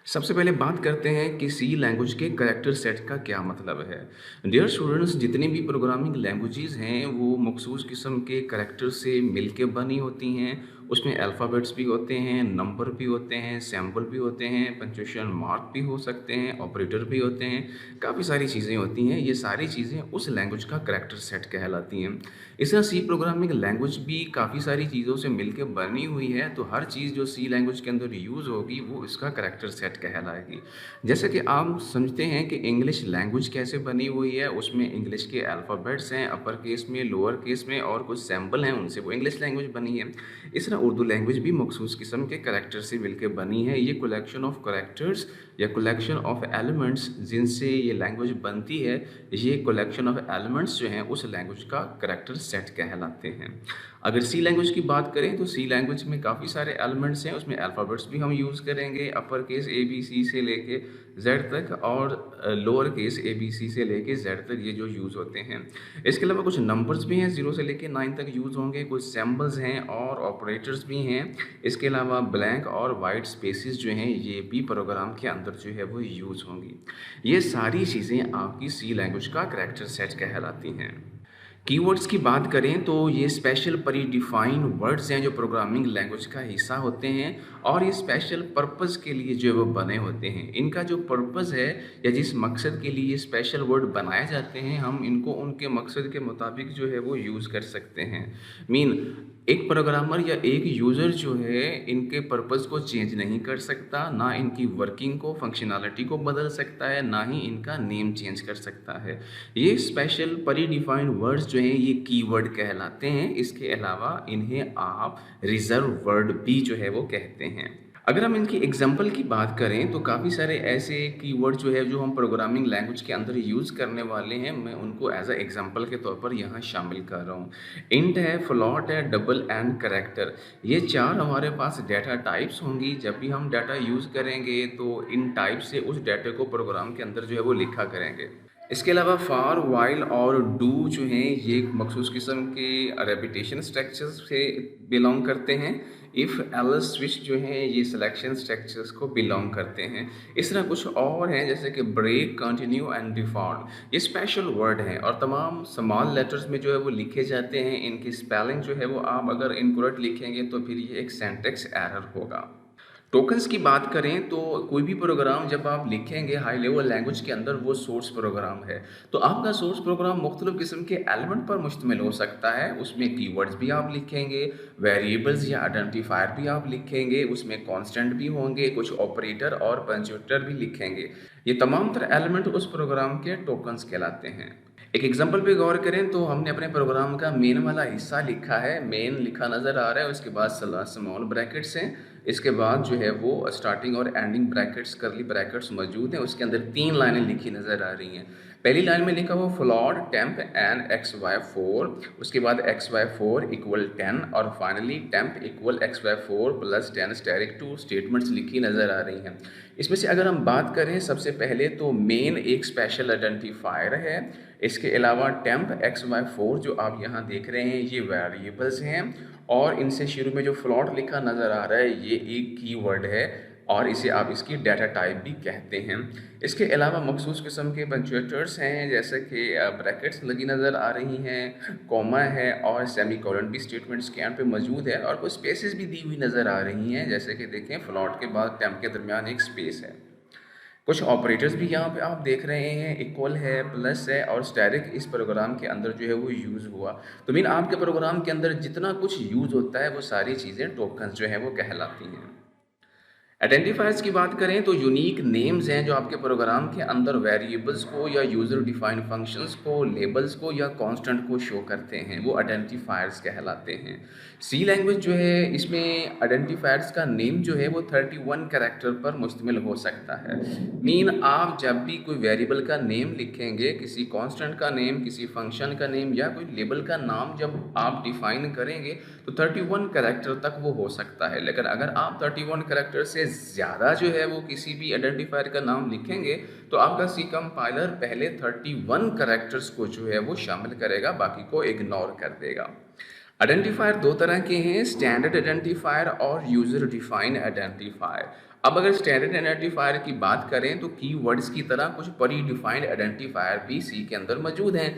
सबसे पहले बात करते हैं कि सी लैंग्वेज के करैक्टर सेट का क्या मतलब है। डियर स्टूडेंट्स, जितनी भी प्रोग्रामिंग लैंग्वेजेस हैं वो मखसूस किस्म के करैक्टर से मिलके बनी होती हैं। उसमें अल्फ़ाबेट्स भी होते हैं, नंबर भी होते हैं, सिंबल भी होते हैं, पंक्चुएशन मार्क भी हो सकते हैं, ऑपरेटर भी होते हैं, काफ़ी सारी चीज़ें होती हैं। ये सारी चीज़ें उस लैंग्वेज का करैक्टर सेट कहलाती हैं। इस तरह सी प्रोग्रामिंग लैंग्वेज भी काफ़ी सारी चीज़ों से मिलके बनी हुई है, तो हर चीज़ जो सी लैंग्वेज के अंदर यूज़ होगी वो इसका करैक्टर सेट कहलाएगी। जैसे कि आप समझते हैं कि इंग्लिश लैंग्वेज कैसे बनी हुई है, उसमें इंग्लिश के अल्फ़ाबेट्स हैं, अपर केस में, लोअर केस में और कुछ सिंबल हैं, उनसे वो इंग्लिश लैंग्वेज बनी है। इस तरह उर्दू लैंग्वेज भी मखसूस किस्म के करैक्टर से मिलके बनी है। ये कलेक्शन ऑफ करैक्टर्स या कलेक्शन ऑफ एलिमेंट्स जिनसे ये लैंग्वेज बनती है, ये कलेक्शन ऑफ एलिमेंट्स जो हैं उस लैंग्वेज का करैक्टर सेट कहलाते हैं। अगर सी लैंग्वेज की बात करें तो सी लैंग्वेज में काफ़ी सारे एलिमेंट्स हैं, उसमें अल्फ़ाबेट्स भी हम यूज़ करेंगे, upper case A B C से लेके जेड तक और lower case A B C से लेके जेड तक ये जो यूज़ होते हैं। इसके अलावा कुछ नंबर्स भी हैं, 0 से लेके 9 तक यूज़ होंगे, कुछ सिंबल्स हैं और ऑपरेटर्स भी हैं। इसके अलावा ब्लैंक और वाइट स्पेसेस जो हैं ये भी प्रोग्राम के अंदर जो है वो यूज़ होंगी। ये सारी चीज़ें आपकी सी लैंग्वेज का करैक्टर सेट कहलाती हैं। कीवर्ड्स की बात करें तो ये स्पेशल प्री डिफाइंड वर्ड्स हैं जो प्रोग्रामिंग लैंग्वेज का हिस्सा होते हैं और ये स्पेशल पर्पस के लिए जो है वो बने होते हैं। इनका जो पर्पस है या जिस मकसद के लिए ये स्पेशल वर्ड बनाए जाते हैं, हम इनको उनके मकसद के मुताबिक जो है वो यूज़ कर सकते हैं। मीन एक प्रोग्रामर या एक यूज़र जो है इनके पर्पस को चेंज नहीं कर सकता, ना इनकी वर्किंग को, फंक्शनैलिटी को बदल सकता है, ना ही इनका नेम चेंज कर सकता है। ये स्पेशल प्री डिफाइंड वर्ड्स जो हैं ये कीवर्ड कहलाते हैं। इसके अलावा इन्हें आप रिजर्व वर्ड भी जो है वो कहते हैं। अगर हम इनकी एग्जांपल की बात करें तो काफ़ी सारे ऐसे कीवर्ड जो है जो हम प्रोग्रामिंग लैंग्वेज के अंदर यूज़ करने वाले हैं, मैं उनको एज अ एग्जांपल के तौर पर यहाँ शामिल कर रहा हूँ। इंट है, फ्लोट है, डबल एंड करैक्टर, ये चार हमारे पास डाटा टाइप्स होंगी। जब भी हम डाटा यूज़ करेंगे तो इन टाइप से उस डाटा को प्रोग्राम के अंदर जो है वो लिखा करेंगे। इसके अलावा फार, वाइल और डू जो हैं ये मखसूस किस्म के रेपिटेशन स्ट्रक्चर्स से बिलोंग करते हैं। इफ़, एल्स, स्विच जो हैं ये सिलेक्शन स्ट्रक्चर्स को बिलोंग करते हैं। इस तरह कुछ और हैं जैसे कि ब्रेक, कंटिन्यू एंड डिफ़ॉल्ट, ये स्पेशल वर्ड हैं और तमाम स्मॉल लेटर्स में जो है वो लिखे जाते हैं। इनकी स्पेलिंग जो है वो आप अगर इनकरेक्ट लिखेंगे तो फिर ये एक सिंटैक्स एरर होगा। टोकन्स की बात करें तो कोई भी प्रोग्राम जब आप लिखेंगे हाई लेवल लैंग्वेज के अंदर वो सोर्स प्रोग्राम है। तो आपका सोर्स प्रोग्राम मुख्तलिफ किस्म के एलिमेंट पर मुश्तमिल हो सकता है। उसमें कीवर्ड्स भी आप लिखेंगे, वेरिएबल्स या आइडेंटिफायर भी आप लिखेंगे, उसमें कांस्टेंट भी होंगे, कुछ ऑपरेटर और पंक्चुएटर भी लिखेंगे। ये तमाम तरह एलिमेंट उस प्रोग्राम के टोकन्स कहलाते हैं। एक एग्जांपल पे गौर करें तो हमने अपने प्रोग्राम का मेन वाला हिस्सा लिखा है, मेन लिखा नज़र आ रहा है, उसके बाद स्मॉल ब्रैकेट्स हैं, इसके बाद जो है वो स्टार्टिंग और एंडिंग ब्रैकेट्स, करली ब्रैकेट्स मौजूद हैं, उसके अंदर 3 लाइनें लिखी नज़र आ रही हैं। पहली लाइन में लिखा हुआ float temp and X Y 4, उसके बाद एक्स वाई 4 इक्वल 10 और finally temp equal X Y 4 plus 10 static 2 statements लिखी नज़र आ रही हैं। इसमें से अगर हम बात करें सबसे पहले तो मेन एक स्पेशल आइडेंटिफायर है। इसके अलावा टेम्प एक्स वाई 4 जो आप यहाँ देख रहे हैं ये वेरिएबल्स हैं और इनसे शुरू में जो फ्लोट लिखा नज़र आ रहा है ये एक कीवर्ड है और इसे आप इसकी डाटा टाइप भी कहते हैं। इसके अलावा मखसूस किस्म के पंक्चुएटर्स हैं जैसे कि ब्रैकेट्स लगी नज़र आ रही हैं, कॉमा है और सेमीकोलन भी स्टेटमेंट्स के एंड पे मौजूद है और कुछ स्पेसेस भी दी हुई नज़र आ रही हैं जैसे कि देखें फ्लोट के बाद टेम्प के दरमियान एक स्पेस है। कुछ ऑपरेटर्स भी यहाँ पे आप देख रहे हैं, इक्वल है, प्लस है और स्टैटिक इस प्रोग्राम के अंदर जो है वो यूज़ हुआ। तो मीन आपके प्रोग्राम के अंदर जितना कुछ यूज़ होता है वो सारी चीज़ें टोकन्स जो है वो कहलाती हैं। आइडेंटिफायर्स की बात करें तो यूनिक नेम्स हैं जो आपके प्रोग्राम के अंदर वेरिएबल्स को या यूज़र डिफाइंड फंक्शंस को, लेबल्स को या कांस्टेंट को शो करते हैं, वो आइडेंटिफायर्स कहलाते हैं। सी लैंग्वेज जो है इसमें आइडेंटिफायर्स का नेम जो है वो 31 कैरेक्टर पर मुश्तमिल हो सकता है। मीन आप जब भी कोई वेरिएबल का नेम लिखेंगे, किसी कांस्टेंट का नेम, किसी फंक्शन का नेम या कोई लेबल का नाम जब आप डिफाइन करेंगे तो 31 कैरेक्टर तक वो हो सकता है। लेकिन अगर आप 31 कैरेक्टर से ज़्यादा जो है वो किसी भी आइडेंटिफायर का नाम लिखेंगे तो आपका सी कंपाइलर पहले 31 कैरेक्टर्स को जो है वो शामिल करेगा, बाकी को इग्नोर कर देगा। आइडेंटिफायर दो तरह के हैं, स्टैंडर्ड आइडेंटिफायर और यूज़र डिफाइंड आइडेंटिफायर। अब अगर स्टैंडर्ड आइडेंटिफायर की बात करें तो कीवर्ड्स की तरह कुछ प्री डिफाइंड आइडेंटिफायर भी सी के अंदर मौजूद हैं।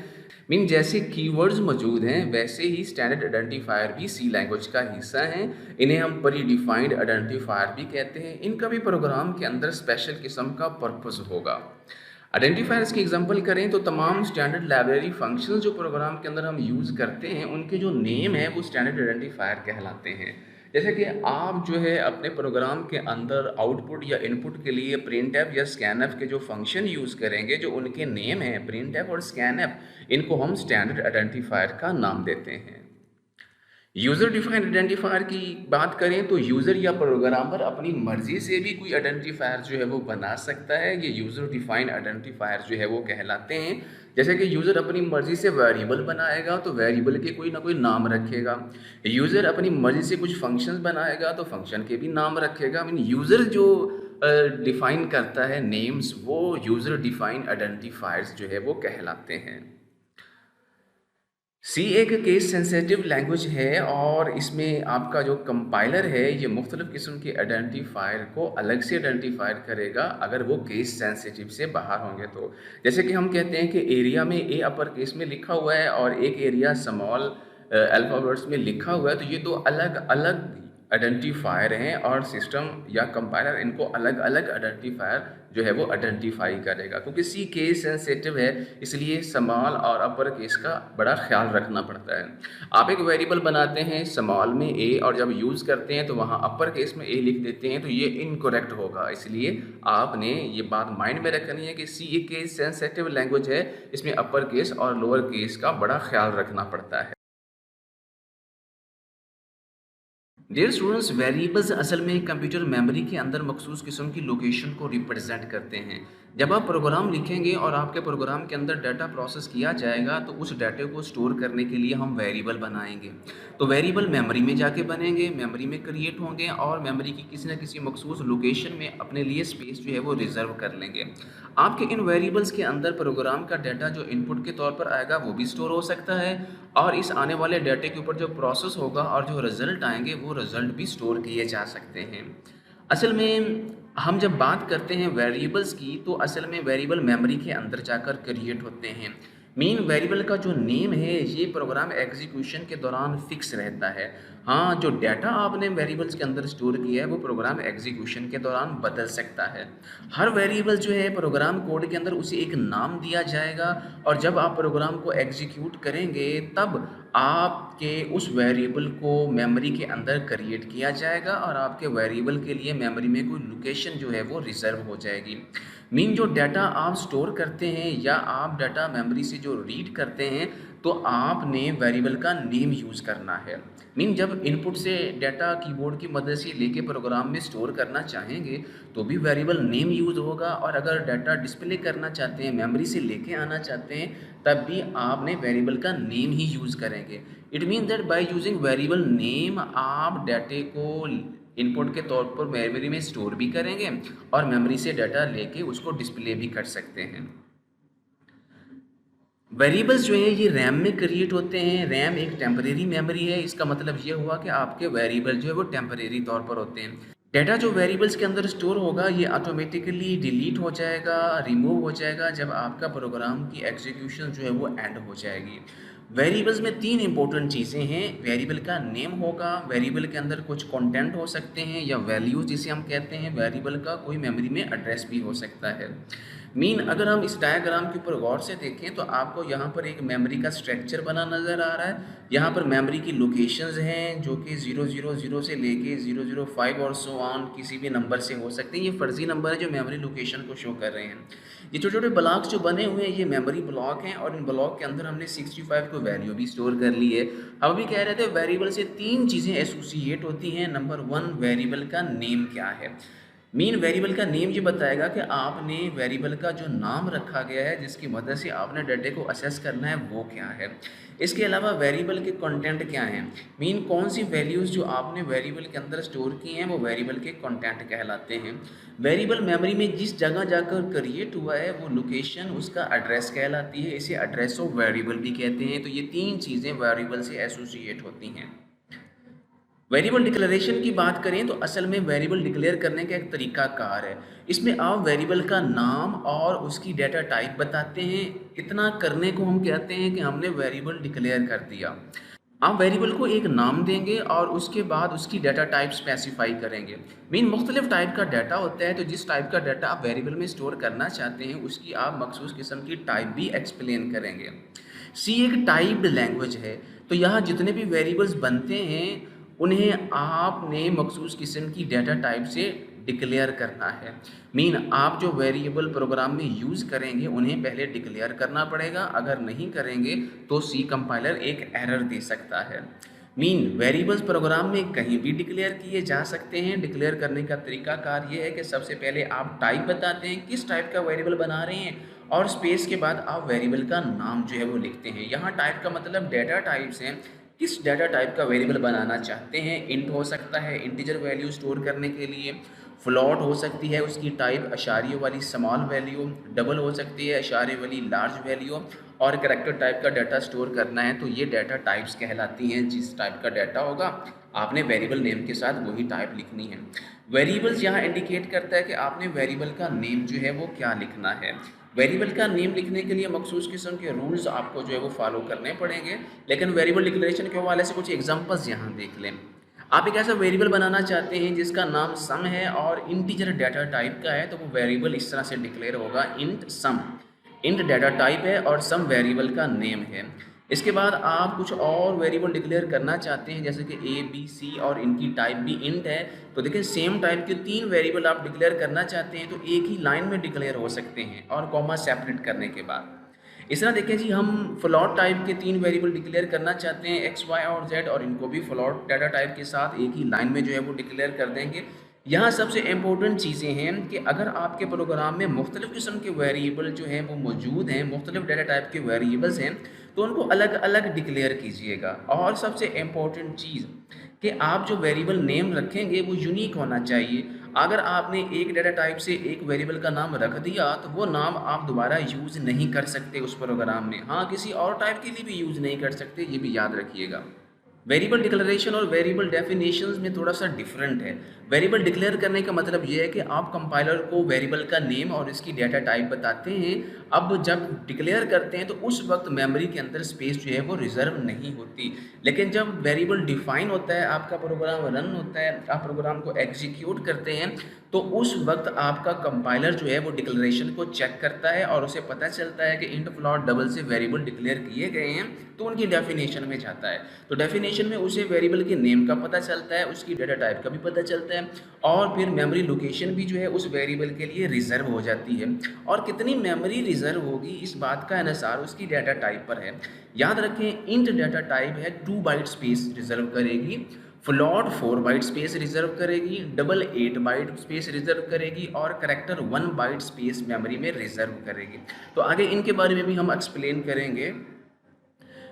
मीन जैसे कीवर्ड्स मौजूद हैं वैसे ही स्टैंडर्ड आइडेंटिफायर भी सी लैंग्वेज का हिस्सा हैं। इन्हें हम प्री डिफाइंड आइडेंटिफायर भी कहते हैं। इनका भी प्रोग्राम के अंदर स्पेशल किस्म का पर्पस होगा। आइडेंटिफायर्स की एग्जांपल करें तो तमाम स्टैंडर्ड लाइब्रेरी फंक्शंस जो प्रोग्राम के अंदर हम यूज़ करते हैं उनके जो नेम है वो स्टैंडर्ड आइडेंटिफायर कहलाते हैं। जैसे कि आप जो है अपने प्रोग्राम के अंदर आउटपुट या इनपुट के लिए प्रिंटफ या स्कैनफ के जो फंक्शन यूज़ करेंगे, जो उनके नेम है प्रिंटफ और स्कैनफ, इनको हम स्टैंडर्ड आइडेंटिफायर का नाम देते हैं। यूज़र डिफाइंड आइडेंटिफायर की बात करें तो यूज़र या प्रोग्रामर अपनी मर्जी से भी कोई आइडेंटिफायर जो है वो बना सकता है। ये यूज़र डिफाइंड आइडेंटिफायर जो है वो कहलाते हैं। जैसे कि यूज़र अपनी मर्जी से वेरिएबल बनाएगा तो वेरिएबल के कोई ना कोई नाम रखेगा। यूज़र अपनी मर्जी से कुछ फंक्शंस बनाएगा तो फंक्शन के भी नाम रखेगा। मीन यूज़र जो डिफाइन करता है नेम्स, वो यूज़र डिफाइंड आइडेंटिफायर्स जो है वो कहलाते हैं। सी एक केस सेंसिटिव लैंग्वेज है और इसमें आपका जो कंपाइलर है ये मुख्तलिफ़ किस्म के आइडेंटिफायर को अलग से आइडेंटिफायर करेगा अगर वो केस सेंसिटिव से बाहर होंगे तो। जैसे कि हम कहते हैं कि एरिया में ए अपर केस में लिखा हुआ है और एक एरिया स्मॉल अल्फ़ाबेट्स में लिखा हुआ है, तो ये दो अलग अलग आइडेंटिफायर हैं और सिस्टम या कंपाइलर इनको अलग अलग आइडेंटिफायर जो है वो आइडेंटिफाई करेगा। क्योंकि सी केस सेंसिटिव है इसलिए स्मॉल और अपर केस का बड़ा ख्याल रखना पड़ता है। आप एक वेरिएबल बनाते हैं स्मॉल में ए और जब यूज़ करते हैं तो वहाँ अपर केस में ए लिख देते हैं तो ये इनकरेक्ट होगा। इसलिए आपने ये बात माइंड में रखनी है कि सी एक केस सेंसिटिव लैंग्वेज है, इसमें अपर केस और लोअर केस का बड़ा ख्याल रखना पड़ता है। डियर स्टूडेंट्स, वेरिएबल्स असल में कंप्यूटर मेमोरी के अंदर मखसूस किस्म की लोकेशन को रिप्रेजेंट करते हैं। जब आप प्रोग्राम लिखेंगे और आपके प्रोग्राम के अंदर डाटा प्रोसेस किया जाएगा तो उस डाटे को स्टोर करने के लिए हम वेरिएबल बनाएंगे। तो वेरिएबल मेमोरी में जाके बनेंगे, मेमोरी में क्रिएट होंगे और मेमोरी की किसी न किसी मखसूस लोकेशन में अपने लिए स्पेस जो है वो रिजर्व कर लेंगे। आपके इन वेरिएबल्स के अंदर प्रोग्राम का डाटा जो इनपुट के तौर पर आएगा वो भी स्टोर हो सकता है और इस आने वाले डाटे के ऊपर जो प्रोसेस होगा और जो रिज़ल्ट आएंगे वो रिज़ल्ट भी स्टोर किए जा सकते हैं। असल में हम जब बात करते हैं वेरिएबल्स की तो असल में वेरिएबल मेमोरी के अंदर जाकर क्रिएट होते हैं। मेन वेरिएबल का जो नेम है ये प्रोग्राम एग्जीक्यूशन के दौरान फिक्स रहता है। हाँ, जो डाटा आपने वेरिएबल्स के अंदर स्टोर किया है वो प्रोग्राम एग्जीक्यूशन के दौरान बदल सकता है। हर वेरिएबल जो है प्रोग्राम कोड के अंदर उसे एक नाम दिया जाएगा और जब आप प्रोग्राम को एग्जीक्यूट करेंगे तब आपके उस वेरिएबल को मेमोरी के अंदर क्रिएट किया जाएगा और आपके वेरिएबल के लिए मेमोरी में कोई लोकेशन जो है वो रिजर्व हो जाएगी। मीन जो डाटा आप स्टोर करते हैं या आप डाटा मेमोरी से जो रीड करते हैं तो आपने वेरिएबल का नेम यूज़ करना है। मीन जब इनपुट से डाटा कीबोर्ड की मदद से लेके प्रोग्राम में स्टोर करना चाहेंगे तो भी वेरिएबल नेम यूज़ होगा और अगर डाटा डिस्प्ले करना चाहते हैं, मेमोरी से लेके आना चाहते हैं, तब भी आपने वेरिएबल का नेम ही यूज़ करेंगे। It mean that by using variable name आप डाटे को इनपुट के तौर पर मेमोरी में स्टोर भी करेंगे और मेमोरी से डाटा लेके उसको डिस्प्ले भी कर सकते हैं। वेरिएबल्स जो है ये रैम में क्रिएट होते हैं। रैम एक टेम्परेरी मेमोरी है। इसका मतलब ये हुआ कि आपके वेरिएबल जो है वो टेम्परेरी तौर पर होते हैं। डाटा जो वेरिएबल्स के अंदर स्टोर होगा ये ऑटोमेटिकली डिलीट हो जाएगा, रिमूव हो जाएगा जब आपका प्रोग्राम की एग्जीक्यूशन जो है वो एंड हो जाएगी। वेरिएबल्स में तीन इंपॉर्टेंट चीज़ें हैं। वेरिएबल का नेम होगा, वेरिएबल के अंदर कुछ कंटेंट हो सकते हैं या वैल्यूज जिसे हम कहते हैं, वेरिएबल का कोई मेमोरी में एड्रेस भी हो सकता है। मीन अगर हम इस डायग्राम के ऊपर गौर से देखें तो आपको यहाँ पर एक मेमोरी का स्ट्रक्चर बना नज़र आ रहा है। यहाँ पर मेमोरी की लोकेशंस हैं जो कि 000 से लेके 005 और सो ऑन किसी भी नंबर से हो सकते हैं। ये फर्जी नंबर है जो मेमोरी लोकेशन को शो कर रहे हैं। ये छोटे छोटे ब्लॉक्स जो बने हुए हैं ये मेमोरी ब्लॉक हैं और इन ब्लॉक के अंदर हमने 65 को वैल्यू भी स्टोर कर ली है। हम अभी कह रहे थे वेरिएबल से तीन चीज़ें एसोसिएट होती हैं। नंबर 1, वेरिएबल का नेम क्या है। मीन वेरिएबल का नेम ये बताएगा कि आपने वेरिएबल का जो नाम रखा गया है जिसकी मदद से आपने डाटे को असेस करना है वो क्या है। इसके अलावा वेरिएबल के कंटेंट क्या हैं। मीन कौन सी वैल्यूज़ जो आपने वेरिएबल के अंदर स्टोर की हैं वो वेरिएबल के कंटेंट कहलाते हैं। वेरिएबल मेमोरी में जिस जगह जाकर क्रिएट हुआ है वो लोकेशन उसका एड्रेस कहलाती है। इसे एड्रेस ऑफ वेरिएबल भी कहते हैं। तो ये तीन चीज़ें वेरिएबल से एसोसिएट होती हैं। वेरिएबल डिक्लेरेशन की बात करें तो असल में वेरिएबल डिक्लेयर करने का एक तरीका कार है। इसमें आप वेरिएबल का नाम और उसकी डेटा टाइप बताते हैं। इतना करने को हम कहते हैं कि हमने वेरिएबल डिक्लेयर कर दिया। आप वेरिएबल को एक नाम देंगे और उसके बाद उसकी डाटा टाइप स्पेसिफाई करेंगे। मीन मुख्तलिफ टाइप का डाटा होता है, तो जिस टाइप का डाटा आप वेरिएबल में स्टोर करना चाहते हैं उसकी आप मखसूस किस्म की टाइप भी एक्सप्लेन करेंगे। सी एक टाइप्ड लैंग्वेज है, तो यहाँ जितने भी वेरिएबल्स बनते हैं उन्हें आपने मखसूस किस्म की डाटा टाइप से डिक्लेयर करना है। मीन आप जो वेरिएबल प्रोग्राम में यूज़ करेंगे उन्हें पहले डिक्लेयर करना पड़ेगा। अगर नहीं करेंगे तो सी कंपाइलर एक एरर दे सकता है। मीन वेरिएबल्स प्रोग्राम में कहीं भी डिक्लेयर किए जा सकते हैं। डिक्लेयर करने का तरीका कार ये है कि सबसे पहले आप टाइप बताते हैं, किस टाइप का वेरिएबल बना रहे हैं, और स्पेस के बाद आप वेरिएबल का नाम जो है वो लिखते हैं। यहाँ टाइप का मतलब डाटा टाइप्स हैं, किस डाटा टाइप का वेरिएबल बनाना चाहते हैं। इंट हो सकता है इंटीजर वैल्यू स्टोर करने के लिए, फ्लॉट हो सकती है उसकी टाइप अशारियों वाली स्मॉल वैल्यू, डबल हो सकती है अशारे वाली लार्ज वैल्यू, और करैक्टर टाइप का डाटा स्टोर करना है तो ये डाटा टाइप्स कहलाती हैं। जिस टाइप का डाटा होगा आपने वेरिएबल नेम के साथ वही टाइप लिखनी है। वेरिएबल्स यहाँ इंडिकेट करता है कि आपने वेरिएबल का नेम जो है वो क्या लिखना है। वेरिएबल का नेम लिखने के लिए मखसूस किस्म के रूल्स आपको जो है वो फॉलो करने पड़ेंगे। लेकिन वेरिएबल डिक्लेरेशन के हवाले से कुछ एग्जांपल्स यहाँ देख लें। आप एक ऐसा वेरिएबल बनाना चाहते हैं जिसका नाम सम है और इंटीजर डाटा टाइप का है, तो वो वेरिएबल इस तरह से डिक्लेयर होगा, इंट सम। इंट डाटा टाइप है और सम वेरिएबल का नेम है। इसके बाद आप कुछ और वेरिएबल डिक्लेयर करना चाहते हैं जैसे कि ए बी सी और इनकी टाइप भी इंट है, तो देखिए सेम टाइप के 3 वेरिएबल आप डिक्लेयर करना चाहते हैं तो एक ही लाइन में डिक्लेयर हो सकते हैं और कॉमा सेपरेट करने के बाद। इस तरह देखें जी, हम फ्लॉट टाइप के 3 वेरिएबल डिक्लेयर करना चाहते हैं एक्स वाई और जेड, और इनको भी फ्लॉट डाटा टाइप के साथ एक ही लाइन में जो है वो डिक्लेयर कर देंगे। यहाँ सबसे इम्पोर्टेंट चीज़ें हैं कि अगर आपके प्रोग्राम में मुख्तलिफ़ किस्म के वेरिएबल जो हैं वो मौजूद हैं, मुख्तलिफ डाटा टाइप के वेरिएबल्स हैं, तो उनको अलग अलग डिक्लेयर कीजिएगा। और सबसे इम्पोर्टेंट चीज़ कि आप जो वेरिएबल नेम रखेंगे वो यूनिक होना चाहिए। अगर आपने एक डाटा टाइप से एक वेरिएबल का नाम रख दिया तो वो नाम आप दोबारा यूज़ नहीं कर सकते उस प्रोग्राम में। हाँ, किसी और टाइप के लिए भी यूज़ नहीं कर सकते, ये भी याद रखिएगा। वेरिएबल डिक्लेरेशन और वेरिएबल डेफिनेशंस में थोड़ा सा डिफरेंट है। वेरिएबल डिक्लेयर करने का मतलब ये है कि आप कंपाइलर को वेरिएबल का नेम और इसकी डाटा टाइप बताते हैं। अब जब डिक्लेयर करते हैं तो उस वक्त मेमोरी के अंदर स्पेस जो है वो रिजर्व नहीं होती। लेकिन जब वेरिएबल डिफाइन होता है, आपका प्रोग्राम रन होता है, आप प्रोग्राम को एग्जीक्यूट करते हैं, तो उस वक्त आपका कंपाइलर जो है वो डिक्लेरेशन को चेक करता है और उसे पता चलता है कि इंट फ्लॉट डबल से वेरिएबल डिक्लेयर किए गए हैं, तो उनकी डेफिनेशन में जाता है। तो डेफिनेशन में उसे वेरिएबल के नेम का पता चलता है, उसकी डाटा टाइप का भी पता चलता है, और फिर मेमोरी लोकेशन भी जो है उस वेरिएबल के लिए रिजर्व हो जाती है। और कितनी मेमोरी रिजर्व होगी इस बात का अनुसार उसकी डाटा टाइप पर है। याद रखें, इंट डाटा टाइप है 2 बाइट स्पेस रिजर्व करेगी, फ्लॉट 4 बाइट स्पेस रिजर्व करेगी, डबल 8 बाइट स्पेस रिजर्व करेगी, और करैक्टर 1 बाइट स्पेस मेमोरी में रिजर्व करेगी। तो आगे इनके बारे में भी हम एक्सप्लेन करेंगे।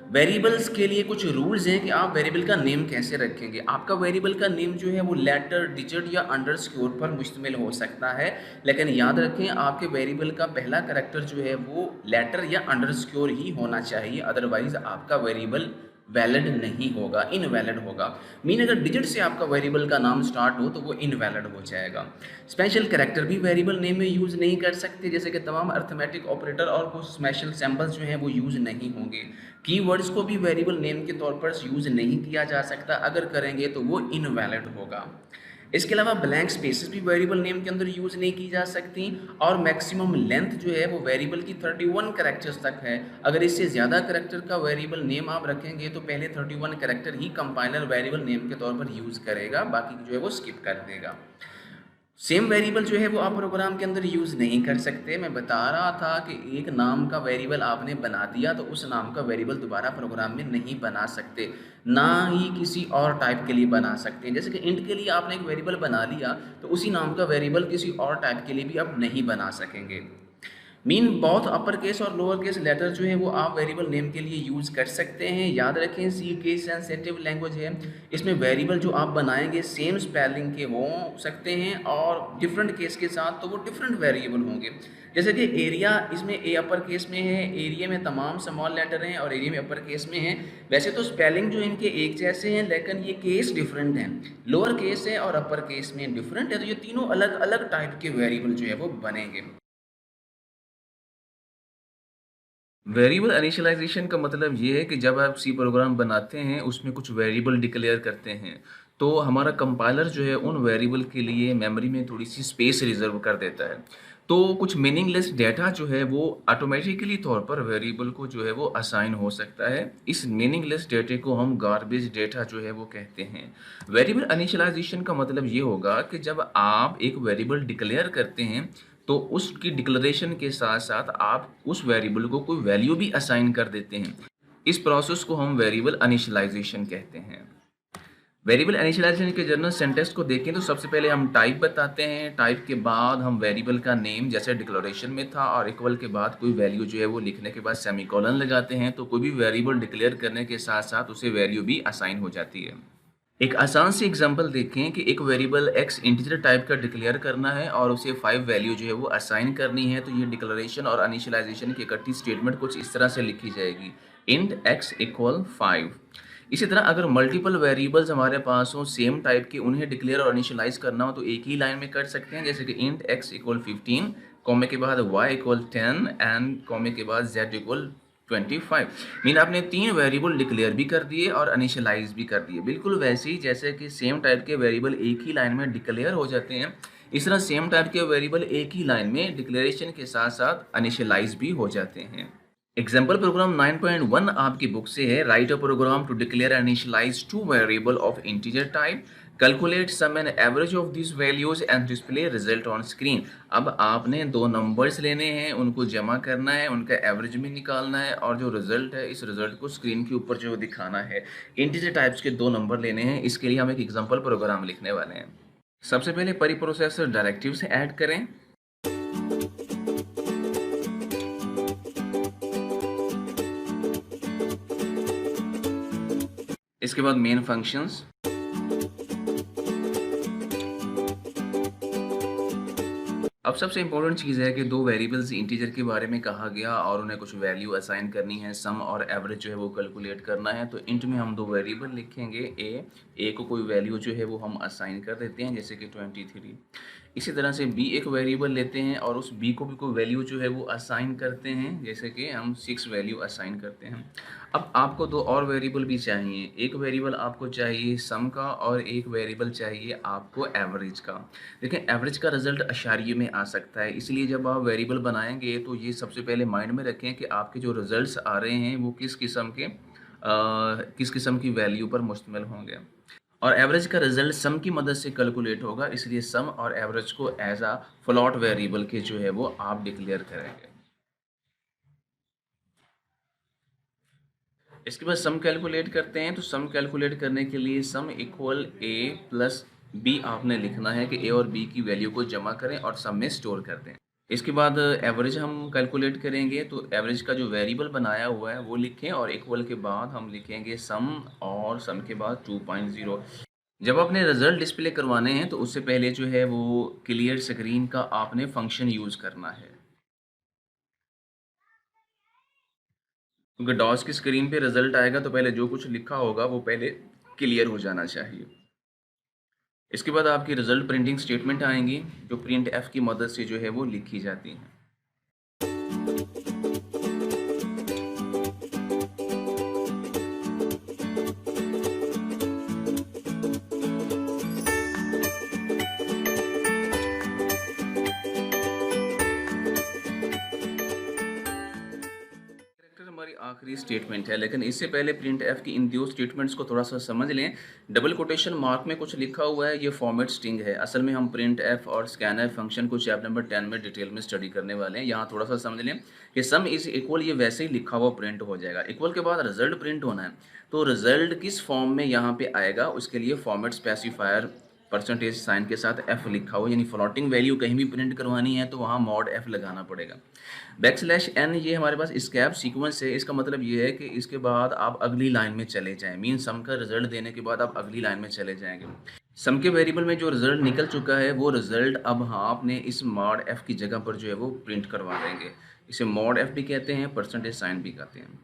वेरिएबल्स के लिए कुछ रूल्स हैं कि आप वेरिएबल का नेम कैसे रखेंगे। आपका वेरिएबल का नेम जो है वो लेटर, डिजिट या अंडरस्कोर पर मुश्तमिल हो सकता है, लेकिन याद रखें आपके वेरिएबल का पहला करैक्टर जो है वो लेटर या अंडरस्कोर ही होना चाहिए, अदरवाइज आपका वेरिएबल वैलिड नहीं होगा, इनवैलिड होगा। मीन अगर डिजिट से आपका वेरिएबल का नाम स्टार्ट हो तो वो इनवैलिड हो जाएगा। स्पेशल कैरेक्टर भी वेरिएबल नेम में यूज़ नहीं कर सकते, जैसे कि तमाम अर्थमेटिक ऑपरेटर और कुछ स्पेशल सिंबल्स जो हैं वो यूज़ नहीं होंगे। कीवर्ड्स को भी वेरिएबल नेम के तौर पर यूज़ नहीं किया जा सकता, अगर करेंगे तो वो इनवैलिड होगा। इसके अलावा ब्लैंक स्पेसेस भी वेरिएबल नेम के अंदर यूज़ नहीं की जा सकती, और मैक्सिमम लेंथ जो है वो वेरिएबल की 31 कैरेक्टर्स तक है। अगर इससे ज़्यादा कैरेक्टर का वेरिएबल नेम आप रखेंगे तो पहले 31 कैरेक्टर ही कंपाइलर वेरिएबल नेम के तौर पर यूज़ करेगा, बाकी जो है वो स्किप कर देगा। सेम वेरिएबल जो है वो आप प्रोग्राम के अंदर यूज़ नहीं कर सकते। मैं बता रहा था कि एक नाम का वेरिएबल आपने बना दिया तो उस नाम का वेरिएबल दोबारा प्रोग्राम में नहीं बना सकते, ना ही किसी और टाइप के लिए बना सकते हैं। जैसे कि इंट के लिए आपने एक वेरिएबल बना लिया तो उसी नाम का वेरिएबल किसी और टाइप के लिए भी आप नहीं बना सकेंगे। मीन बहुत अपर केस और लोअर केस लेटर जो है वो आप वेरिएबल नेम के लिए यूज़ कर सकते हैं। याद रखें सी केस सेंसिटिव लैंग्वेज है, इसमें वेरिएबल जो आप बनाएंगे सेम स्पेलिंग के हो सकते हैं और डिफरेंट केस के साथ तो वो डिफरेंट वेरिएबल होंगे। जैसे कि एरिया, इसमें ए अपर केस में है, एरिया में तमाम स्मॉल लेटर हैं और एरिया में अपर केस में है। वैसे तो स्पेलिंग जो इनके एक जैसे हैं लेकिन ये केस डिफरेंट हैं, लोअर केस है और अपर केस में डिफरेंट है, तो ये तीनों अलग अलग टाइप के वेरिएबल जो है वो बनेंगे। वेरिएबल इनिशियलाइज़ेशन का मतलब ये है कि जब आप सी प्रोग्राम बनाते हैं, उसमें कुछ वेरिएबल डिक्लेयर करते हैं, तो हमारा कंपाइलर जो है उन वेरिएबल के लिए मेमोरी में थोड़ी-सी स्पेस रिज़र्व कर देता है। तो कुछ मीनिंगलेस डेटा जो है वो ऑटोमैटिकली तौर पर वेरिएबल को जो है वो असाइन हो सकता है। इस मीनिंगलेस डेटे को हम गार्बेज डेटा जो है वो कहते हैं। वेरिएबल इनिशियलाइज़ेशन का मतलब ये होगा कि जब आप एक वेरिएबल डिक्लेयर करते हैं, तो उसकी डिक्लेरेशन के साथ-साथ आप उस वेरिएबल को कोई वैल्यू भी असाइन कर देते हैं। इस प्रोसेस को हम वेरिएबल इनिशियलाइज़ेशन कहते हैं। वेरिएबल इनिशियलाइज़ेशन के जनरल सिंटैक्स को देखें तो सबसे पहले हम टाइप बताते हैं, टाइप के बाद हम वेरिएबल का नेम जैसे डिक्लेरेशन में था और इक्वल के बाद कोई वैल्यू जो है वो लिखने के बाद सेमीकोलन लगाते हैं, तो कोई भी वेरिएबल डिक्लेयर करने के साथ-साथ उसे वैल्यू भी असाइन हो जाती है। एक आसान सी एग्जांपल देखें कि एक वेरिएबल x इंटीजर टाइप का डिक्लेयर करना है और उसे 5 वैल्यू जो है वो असाइन करनी है, तो ये डिक्लेरेशन और इनिशियलाइजेशन की इकट्ठी स्टेटमेंट कुछ इस तरह से लिखी जाएगी, int x इक्वल 5। इसी तरह अगर मल्टीपल वेरिएबल्स हमारे पास हो सेम टाइप के, उन्हें डिक्लेयर और इनिशियलाइज करना हो तो एक ही लाइन में कर सकते हैं, जैसे कि int x इक्वल 15, कॉमे के बाद y इक्वल 10 एंड कॉमे के बाद z इक्वल 25। मीन आपने 3 वेरिएबल डिक्लेयर भी कर दिए और इनिशियलाइज भी कर दिए। बिल्कुल वैसे ही जैसे कि सेम टाइप के वेरिएबल एक ही लाइन में डिक्लेयर हो जाते हैं, इस तरह सेम टाइप के वेरिएबल एक ही लाइन में डिक्लेरेशन के साथ-साथ इनिशियलाइज भी हो जाते हैं। एग्जाम्पल प्रोग्राम 9.1 आपकी बुक से है, write a program to declare and initialize two variable of integer type, calculate sum and average of this values and display result on screen. अब आपने दो नंबर्स लेने हैं, उनको जमा करना है, उनका एवरेज भी निकालना है और जो रिजल्ट है इस रिजल्ट को स्क्रीन के ऊपर जो दिखाना है। इंटीजर टाइप्स के दो नंबर लेने हैं, इसके लिए हम एक एग्जाम्पल प्रोग्राम लिखने वाले हैं। सबसे पहले परिप्रोसेसर डायरेक्टिव्स ऐड करें। इसके बाद मेन फंक्शंस, अब सबसे इंपॉर्टेंट चीज़ है कि दो वेरिएबल्स इंटीजर के बारे में कहा गया और उन्हें कुछ वैल्यू असाइन करनी है, सम और एवरेज जो है वो कैलकुलेट करना है। तो इंट में हम दो वेरिएबल लिखेंगे, ए को कोई वैल्यू जो है वो हम असाइन कर देते हैं जैसे कि 23। इसी तरह से बी एक वेरिएबल लेते हैं और उस बी को भी कोई वैल्यू जो है वो असाइन करते हैं, जैसे कि हम 6 वैल्यू असाइन करते हैं। अब आपको दो और वेरिएबल भी चाहिए, एक वेरिएबल आपको चाहिए सम का और एक वेरिएबल चाहिए आपको एवरेज का। देखिए एवरेज का रिजल्ट अशारिये में आ सकता है, इसलिए जब आप वेरिएबल बनाएंगे तो ये सबसे पहले माइंड में रखें कि आपके जो रिजल्ट्स आ रहे हैं वो किस किस्म की वैल्यू पर मुश्तमिल होंगे। और एवरेज का रिजल्ट सम की मदद से कैलकुलेट होगा, इसलिए सम और एवरेज को एज अ फ्लोट वेरिएबल के जो है वो आप डिक्लेयर करेंगे। इसके बाद सम कैलकुलेट करते हैं, तो सम कैलकुलेट करने के लिए सम इक्वल ए प्लस बी आपने लिखना है कि ए और बी की वैल्यू को जमा करें और सम में स्टोर कर दें। इसके बाद एवरेज हम कैलकुलेट करेंगे, तो एवरेज का जो वेरिएबल बनाया हुआ है वो लिखें और इक्वल के बाद हम लिखेंगे सम और सम के बाद 2.0। जब आपने रिजल्ट डिस्प्ले करवाने हैं तो उससे पहले जो है वो क्लियर स्क्रीन का आपने फंक्शन यूज़ करना है, क्योंकि डॉस की स्क्रीन पे रिजल्ट आएगा तो पहले जो कुछ लिखा होगा वो पहले क्लियर हो जाना चाहिए। इसके बाद आपकी रिजल्ट प्रिंटिंग स्टेटमेंट आएंगी जो प्रिंट एफ की मदद से जो है वो लिखी जाती हैं। कैरेक्टर हमारी आखिरी स्टेटमेंट है, लेकिन इससे पहले प्रिंट एफ की इन दो स्टेटमेंट्स को थोड़ा सा समझ लें। डबल कोटेशन मार्क में कुछ लिखा हुआ है, ये फॉर्मेट स्ट्रिंग है। असल में हम प्रिंट एफ और स्कैन एफ फंक्शन को चैप्टर नंबर 10 में डिटेल में स्टडी करने वाले हैं। यहाँ थोड़ा सा समझ लें कि सम इज इक्वल, ये वैसे ही लिखा हुआ प्रिंट हो जाएगा। इक्वल के बाद रिजल्ट प्रिंट होना है, तो रिजल्ट किस फॉर्म में यहाँ पे आएगा उसके लिए फॉर्मेट स्पेसिफायर परसेंटेज साइन के साथ एफ लिखा हो, यानी फ्लोटिंग वैल्यू कहीं भी प्रिंट करवानी है तो वहाँ मॉड एफ लगाना पड़ेगा। बैकस्लैश एन ये हमारे पास स्कैप सीक्वेंस है, इसका मतलब ये है कि इसके बाद आप अगली लाइन में चले जाएं, मीन सम का रिजल्ट देने के बाद आप अगली लाइन में चले जाएंगे। सम के वेरिएबल में जो रिजल्ट निकल चुका है वो रिजल्ट अब आपने इस मॉड एफ की जगह पर जो है वो प्रिंट करवा देंगे। इसे मॉड एफ भी कहते हैं, परसेंटेज साइन भी कहते हैं।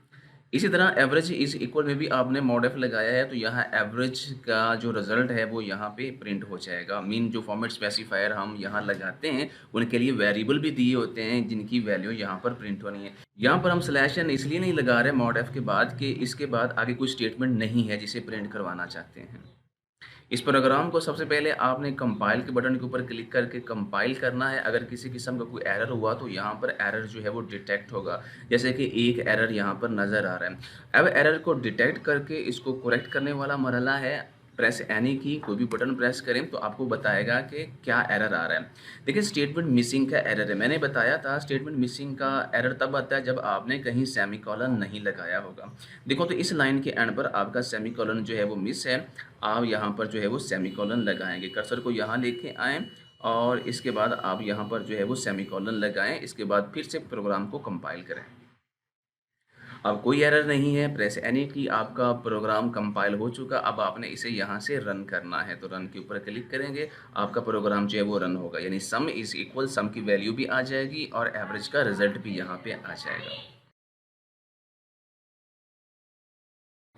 इसी तरह एवरेज इज इक्वल में भी आपने मॉड एफ लगाया है तो यहाँ एवरेज का जो रिजल्ट है वो यहाँ पे प्रिंट हो जाएगा। मीन जो फॉर्मेट स्पेसिफायर हम यहाँ लगाते हैं उनके लिए वेरिएबल भी दिए होते हैं जिनकी वैल्यू यहाँ पर प्रिंट होनी है। यहाँ पर हम स्लैश एन इसलिए नहीं लगा रहे मॉड एफ के बाद कि इसके बाद आगे कोई स्टेटमेंट नहीं है जिसे प्रिंट करवाना चाहते हैं। इस प्रोग्राम को सबसे पहले आपने कंपाइल के बटन के ऊपर क्लिक करके कंपाइल करना है। अगर किसी किस्म का कोई एरर हुआ तो यहाँ पर एरर जो है वो डिटेक्ट होगा, जैसे कि एक एरर यहाँ पर नज़र आ रहा है। अब एरर को डिटेक्ट करके इसको करेक्ट करने वाला मरहला है प्रेस एनी की, कोई भी बटन प्रेस करें तो आपको बताएगा कि क्या एरर आ रहा है। देखिए स्टेटमेंट मिसिंग का एरर है, मैंने बताया था स्टेटमेंट मिसिंग का एरर तब आता है जब आपने कहीं सेमीकोलन नहीं लगाया होगा। देखो तो इस लाइन के एंड पर आपका सेमीकोलन जो है वो मिस है, आप यहाँ पर जो है वो सेमीकोलन लगाएंगे। कर्सर को यहाँ लेके आएँ और इसके बाद आप यहाँ पर जो है वो सेमीकोलन लगाएं। इसके बाद फिर से प्रोग्राम को कंपाइल करें। अब कोई एरर नहीं है, प्रेस एनी की, आपका प्रोग्राम कंपाइल हो चुका। अब आपने इसे यहाँ से रन करना है तो रन के ऊपर क्लिक करेंगे, आपका प्रोग्राम जो है वो रन होगा, यानी सम इज इक्वल, सम की वैल्यू भी आ जाएगी और एवरेज का रिजल्ट भी यहाँ पे आ जाएगा।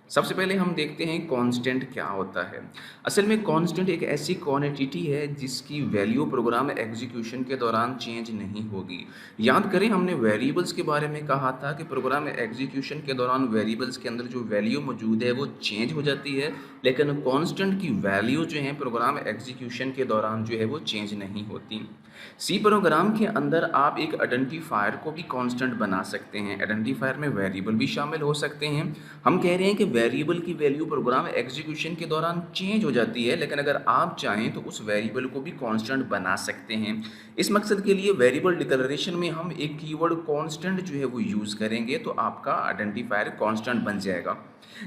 सबसे पहले हम देखते हैं कांस्टेंट क्या होता है। असल में कांस्टेंट एक ऐसी क्वांटिटी है जिसकी वैल्यू प्रोग्राम एग्जीक्यूशन के दौरान चेंज नहीं होगी। याद करें हमने वेरिएबल्स के बारे में कहा था कि प्रोग्राम एग्जीक्यूशन के दौरान वेरिएबल्स के अंदर जो वैल्यू मौजूद है वो चेंज हो जाती है, लेकिन कांस्टेंट की वैल्यू जो है प्रोग्राम एग्जीक्यूशन के दौरान जो है वो चेंज नहीं होती। सी प्रोग्राम के अंदर आप एक आइडेंटिफायर को भी कांस्टेंट बना सकते हैं। आइडेंटिफायर में वेरिएबल भी शामिल हो सकते हैं। हम कह रहे हैं कि वेरिएबल की वैल्यू प्रोग्राम एग्जीक्यूशन के दौरान चेंज हो जाती है, लेकिन अगर आप चाहें तो उस वेरिएबल को भी कांस्टेंट बना सकते हैं। इस मकसद के लिए वेरिएबल डिक्लेरेशन में हम एक कीवर्ड कांस्टेंट जो है वो यूज़ करेंगे तो आपका आइडेंटिफायर कांस्टेंट बन जाएगा।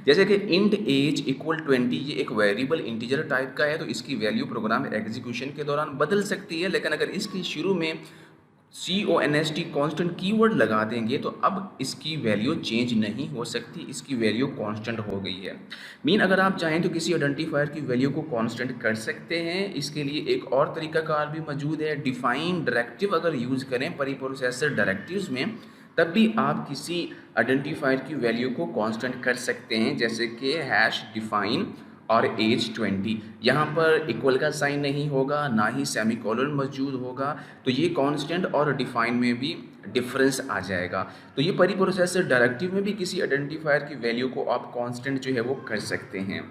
जैसे कि इंट एज इक्वल 20, ये एक वेरिएबल इंटीजर टाइप का है तो इसकी वैल्यू प्रोग्राम एग्जीक्यूशन के दौरान बदल सकती है, लेकिन अगर इसके शुरू में CONST कांस्टेंट कीवर्ड लगा देंगे तो अब इसकी वैल्यू चेंज नहीं हो सकती, इसकी वैल्यू कांस्टेंट हो गई है। मीन अगर आप चाहें तो किसी आइडेंटिफायर की वैल्यू को कांस्टेंट कर सकते हैं। इसके लिए एक और तरीकाकार भी मौजूद है, डिफाइन डायरेक्टिव अगर यूज़ करें प्रीप्रोसेसर डायरेक्टिव्स में तब भी आप किसी आइडेंटिफायर की वैल्यू को कांस्टेंट कर सकते हैं, जैसे कि हैश डिफाइन और एज 20। यहाँ पर इक्वल का साइन नहीं होगा, ना ही सेमीकोलन मौजूद होगा, तो ये कांस्टेंट और डिफाइन में भी डिफरेंस आ जाएगा। तो ये प्रीप्रोसेसर डायरेक्टिव में भी किसी आइडेंटिफायर की वैल्यू को आप कांस्टेंट जो है वो कर सकते हैं।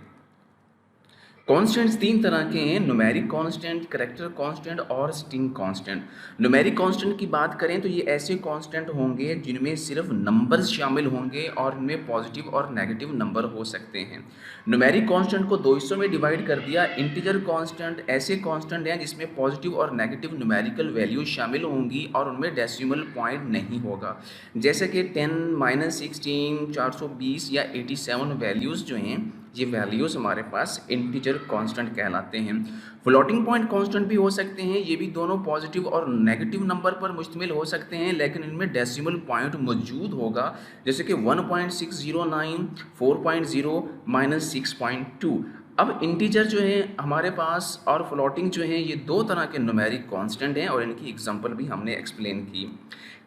कॉन्स्टेंट्स तीन तरह के हैं, न्यूमेरिक कांस्टेंट, करैक्टर कांस्टेंट और स्ट्रिंग कांस्टेंट। न्यूमेरिक कांस्टेंट की बात करें तो ये ऐसे कांस्टेंट होंगे जिनमें सिर्फ नंबर्स शामिल होंगे और इनमें पॉजिटिव और नेगेटिव नंबर हो सकते हैं। न्यूमेरिक कांस्टेंट को दो हिस्सों में डिवाइड कर दिया। इंटीजर कांस्टेंट ऐसे कांस्टेंट हैं जिसमें पॉजिटिव और नेगेटिव न्यूमेरिकल वैल्यू शामिल होंगी और उनमें डेसिमल पॉइंट नहीं होगा, जैसे कि 10, -16, 420 या 87 वैल्यूज़ जो हैं ये वैल्यूज़ हमारे पास इंटीजर कांस्टेंट कहलाते हैं। फ्लोटिंग पॉइंट कांस्टेंट भी हो सकते हैं, ये भी दोनों पॉजिटिव और नेगेटिव नंबर पर मुश्तमिल हो सकते हैं, लेकिन इनमें डेसिमल पॉइंट मौजूद होगा, जैसे कि 1.609, 4.0, -6.2। अब इंटीजर जो है हमारे पास और फ्लोटिंग जो है ये दो तरह के न्यूमेरिक कांस्टेंट हैं और इनकी एग्जांपल भी हमने एक्सप्लेन की।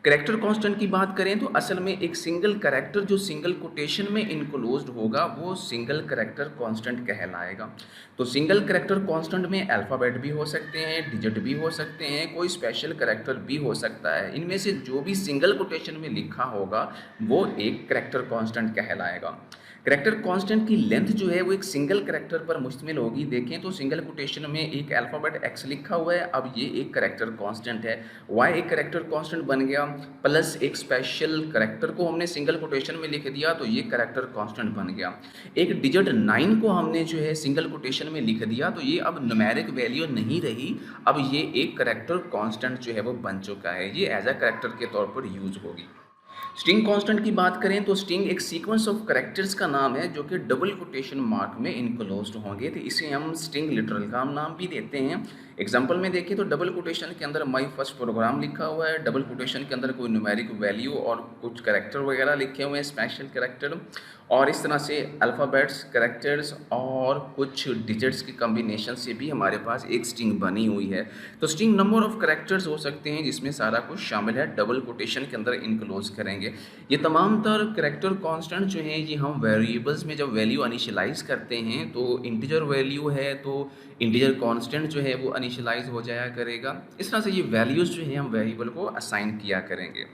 करैक्टर कांस्टेंट की बात करें तो असल में एक सिंगल करैक्टर जो सिंगल कोटेशन में इनक्लोज्ड होगा वो सिंगल करैक्टर कांस्टेंट कहलाएगा। तो सिंगल करैक्टर कांस्टेंट में अल्फ़ाबेट भी हो सकते हैं, डिजिट भी हो सकते हैं, कोई स्पेशल करैक्टर भी हो सकता है। इनमें से जो भी सिंगल कोटेशन में लिखा होगा वो एक करैक्टर कांस्टेंट कहलाएगा। करैक्टर कांस्टेंट की लेंथ जो है वो एक सिंगल करैक्टर पर मुश्तमिल होगी। देखें तो सिंगल कोटेशन में एक अल्फ़ाबेट एक्स लिखा हुआ है, अब ये एक करैक्टर कांस्टेंट है। वाई एक करैक्टर कांस्टेंट बन गया, प्लस एक स्पेशल करैक्टर को हमने सिंगल कोटेशन में लिख दिया तो ये करैक्टर कांस्टेंट बन गया। एक डिजिट 9 को हमने जो है सिंगल कोटेशन में लिख दिया तो ये अब न्यूमेरिक वैल्यू नहीं रही, अब ये एक करैक्टर कांस्टेंट जो है वो बन चुका है, ये एज अ करैक्टर के तौर पर यूज़ होगी। स्ट्रिंग कांस्टेंट की बात करें तो स्ट्रिंग एक सीक्वेंस ऑफ कैरेक्टर्स का नाम है जो कि डबल कोटेशन मार्क में इनक्लोज्ड होंगे, तो इसे हम स्ट्रिंग लिटरल का नाम भी देते हैं। एग्जांपल में देखें तो डबल कोटेशन के अंदर माई फर्स्ट प्रोग्राम लिखा हुआ है, डबल कोटेशन के अंदर कोई न्यूमेरिक वैल्यू और कुछ कैरेक्टर वगैरह लिखे हुए हैं, स्पेशल कैरेक्टर, और इस तरह से अल्फ़ाबेट्स, कैरेक्टर्स और कुछ डिजिट्स की कॉम्बिनेशन से भी हमारे पास एक स्ट्रिंग बनी हुई है। तो स्ट्रिंग नंबर ऑफ कैरेक्टर्स हो सकते हैं जिसमें सारा कुछ शामिल है, डबल कोटेशन के अंदर इनक्लोज करेंगे। ये तमाम तर कैरेक्टर कांस्टेंट जो हैं ये हम वेरिएबल्स में जब वैल्यू इनिशियलाइज करते हैं तो इंटीजर वैल्यू है तो इंटीजर कांस्टेंट जो है वो इनिशियलाइज हो जाया करेगा। इस तरह से ये वैल्यूज़ जो हैं हम वेरिएबल को असाइन किया करेंगे।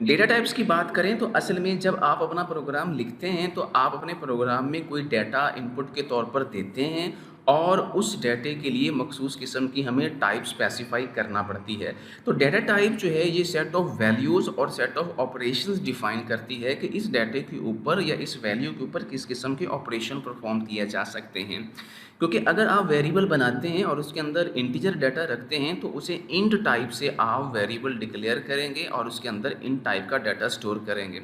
डेटा टाइप्स की बात करें तो असल में जब आप अपना प्रोग्राम लिखते हैं तो आप अपने प्रोग्राम में कोई डाटा इनपुट के तौर पर देते हैं और उस डाटे के लिए मखसूस किस्म की हमें टाइप स्पेसिफाई करना पड़ती है। तो डाटा टाइप जो है ये सेट ऑफ वैल्यूज़ और सेट ऑफ ऑपरेशंस डिफाइन करती है कि इस डाटे के ऊपर या इस वैल्यू के ऊपर किस किस्म के ऑपरेशन परफॉर्म किए जा सकते हैं। क्योंकि अगर आप वेरिएबल बनाते हैं और उसके अंदर इंटीजर डाटा रखते हैं तो उसे इंट टाइप से आप वेरिएबल डिक्लेयर करेंगे और उसके अंदर इंट टाइप का डाटा स्टोर करेंगे।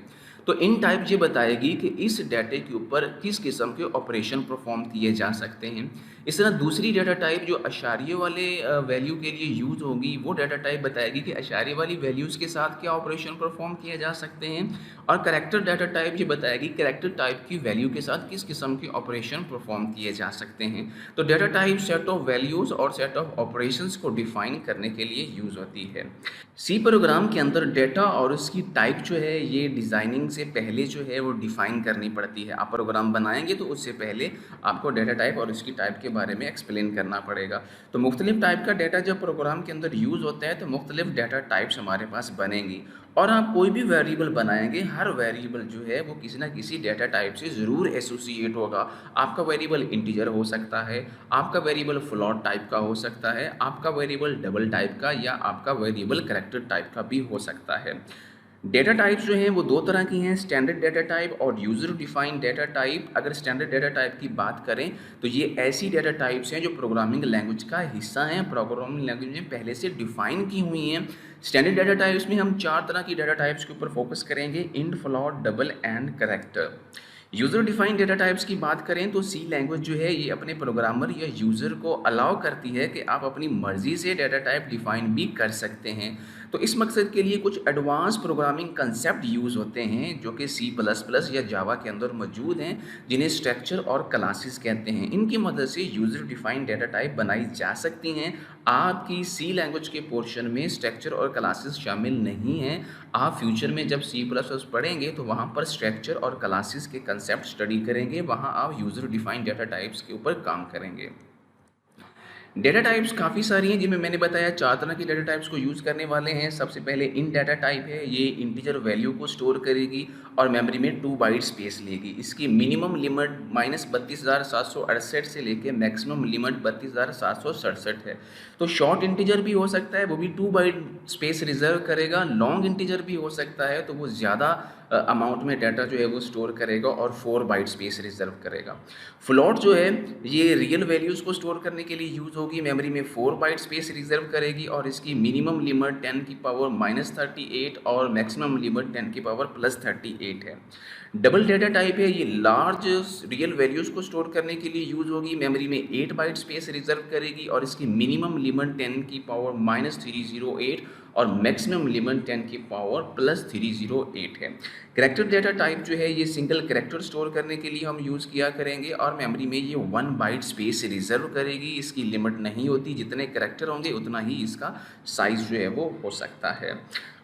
तो इन टाइप ये बताएगी कि इस डाटे के ऊपर किस किस्म के ऑपरेशन परफॉर्म किए जा सकते हैं। इस तरह दूसरी डाटा टाइप जो अशारिये वाले वैल्यू के लिए यूज़ होगी वो डाटा टाइप बताएगी कि अशारिये वाली वैल्यूज़ के साथ क्या ऑपरेशन परफॉर्म किए जा सकते हैं। और कैरेक्टर डाटा टाइप ये बताएगी कैरेक्टर टाइप की वैल्यू के साथ किस किस्म के ऑपरेशन परफॉर्म किए जा सकते हैं। तो data type set of values और सेट ऑफ ऑपरेशंस को डिफाइन करने के लिए यूज़ होती है। सी प्रोग्राम के अंदर डेटा और उसकी टाइप जो है ये डिज़ाइनिंग से पहले जो है वो डिफ़ाइन करनी पड़ती है। आप प्रोग्राम बनाएंगे तो उससे पहले आपको डेटा टाइप और उसकी टाइप के बारे में एक्सप्लेन करना पड़ेगा। तो मुख्तलिफ टाइप का डेटा जब प्रोग्राम के अंदर यूज़ होता है तो मुख्तलिफ डेटा टाइप्स हमारे पास बनेंगी और आप कोई भी वेरिएबल बनाएंगे हर वेरिएबल जो है वो किसी ना किसी डेटा टाइप से ज़रूर एसोसिएट होगा। आपका वेरिएबल इंटीजर हो सकता है, आपका वेरिएबल फ्लोट टाइप का हो सकता है, आपका वेरिएबल डबल टाइप का या आपका वेरिएबल कैरेक्टर टाइप का भी हो सकता है। डेटा टाइप्स जो हैं वो दो तरह की हैं, स्टैंडर्ड डेटा टाइप और यूज़र डिफाइंड डेटा टाइप। अगर स्टैंडर्ड डेटा टाइप की बात करें तो ये ऐसी डेटा टाइप्स हैं जो प्रोग्रामिंग लैंग्वेज का हिस्सा हैं, प्रोग्रामिंग लैंग्वेज में पहले से डिफाइन की हुई हैं। स्टैंडर्ड डेटा टाइप्स में हम चार तरह की डेटा टाइप्स के ऊपर फोकस करेंगे, int, float, double and character. User defined data types की बात करें तो सी लैंग्वेज जो है ये अपने प्रोग्रामर या यूज़र को अलाउ करती है कि आप अपनी मर्ज़ी से डेटा टाइप डिफाइन भी कर सकते हैं। तो इस मकसद के लिए कुछ एडवांस प्रोग्रामिंग कंसेप्ट यूज़ होते हैं जो कि सी प्लस प्लस या जावा के अंदर मौजूद हैं, जिन्हें स्ट्रक्चर और क्लासेस कहते हैं। इनकी मदद से यूज़र डिफाइंड डेटा टाइप बनाई जा सकती हैं। आपकी सी लैंग्वेज के पोर्शन में स्ट्रक्चर और क्लासेस शामिल नहीं हैं। आप फ्यूचर में जब सी प्लस प्लस पढ़ेंगे तो वहाँ पर स्ट्रक्चर और क्लासेस के कंसेप्ट स्टडी करेंगे, वहाँ आप यूज़र डिफाइंड डेटा टाइप्स के ऊपर काम करेंगे। डेटा टाइप्स काफ़ी सारी हैं जिनमें मैंने बताया चार तरह की डेटा टाइप्स को यूज़ करने वाले हैं। सबसे पहले इन डाटा टाइप है, ये इंटीजर वैल्यू को स्टोर करेगी और मेमोरी में 2 बाइट स्पेस लेगी। इसकी मिनिमम लिमिट -32,768 से लेके मैक्सिमम लिमिट 32,767 है। तो शॉर्ट इंटीजर भी हो सकता है, वो भी 2 बाइट स्पेस रिजर्व करेगा। लॉन्ग इंटीजर भी हो सकता है तो वो ज़्यादा अमाउंट में डाटा जो है वो स्टोर करेगा और 4 बाइट स्पेस रिजर्व करेगा। फ्लोट जो है ये रियल वैल्यूज़ को स्टोर करने के लिए यूज़ होगी, मेमोरी में 4 बाइट स्पेस रिजर्व करेगी और इसकी मिनिमम लिमिट 10 की पावर -38 और मैक्सिमम लिमिट 10 की पावर +38 है। डबल डेटा टाइप है, ये लार्ज रियल वैल्यूज़ को स्टोर करने के लिए यूज़ होगी, मेमोरी में 8 बाइट स्पेस रिजर्व करेगी और इसकी मिनिमम लिमिट 10 की पावर -308 और मैक्सिमम लिमिट 10 की पावर +308 है। कैरेक्टर डेटा टाइप जो है ये सिंगल कैरेक्टर स्टोर करने के लिए हम यूज़ किया करेंगे और मेमोरी में ये 1 बाइट स्पेस रिजर्व करेगी। इसकी लिमिट नहीं होती, जितने कैरेक्टर होंगे उतना ही इसका साइज़ जो है वो हो सकता है।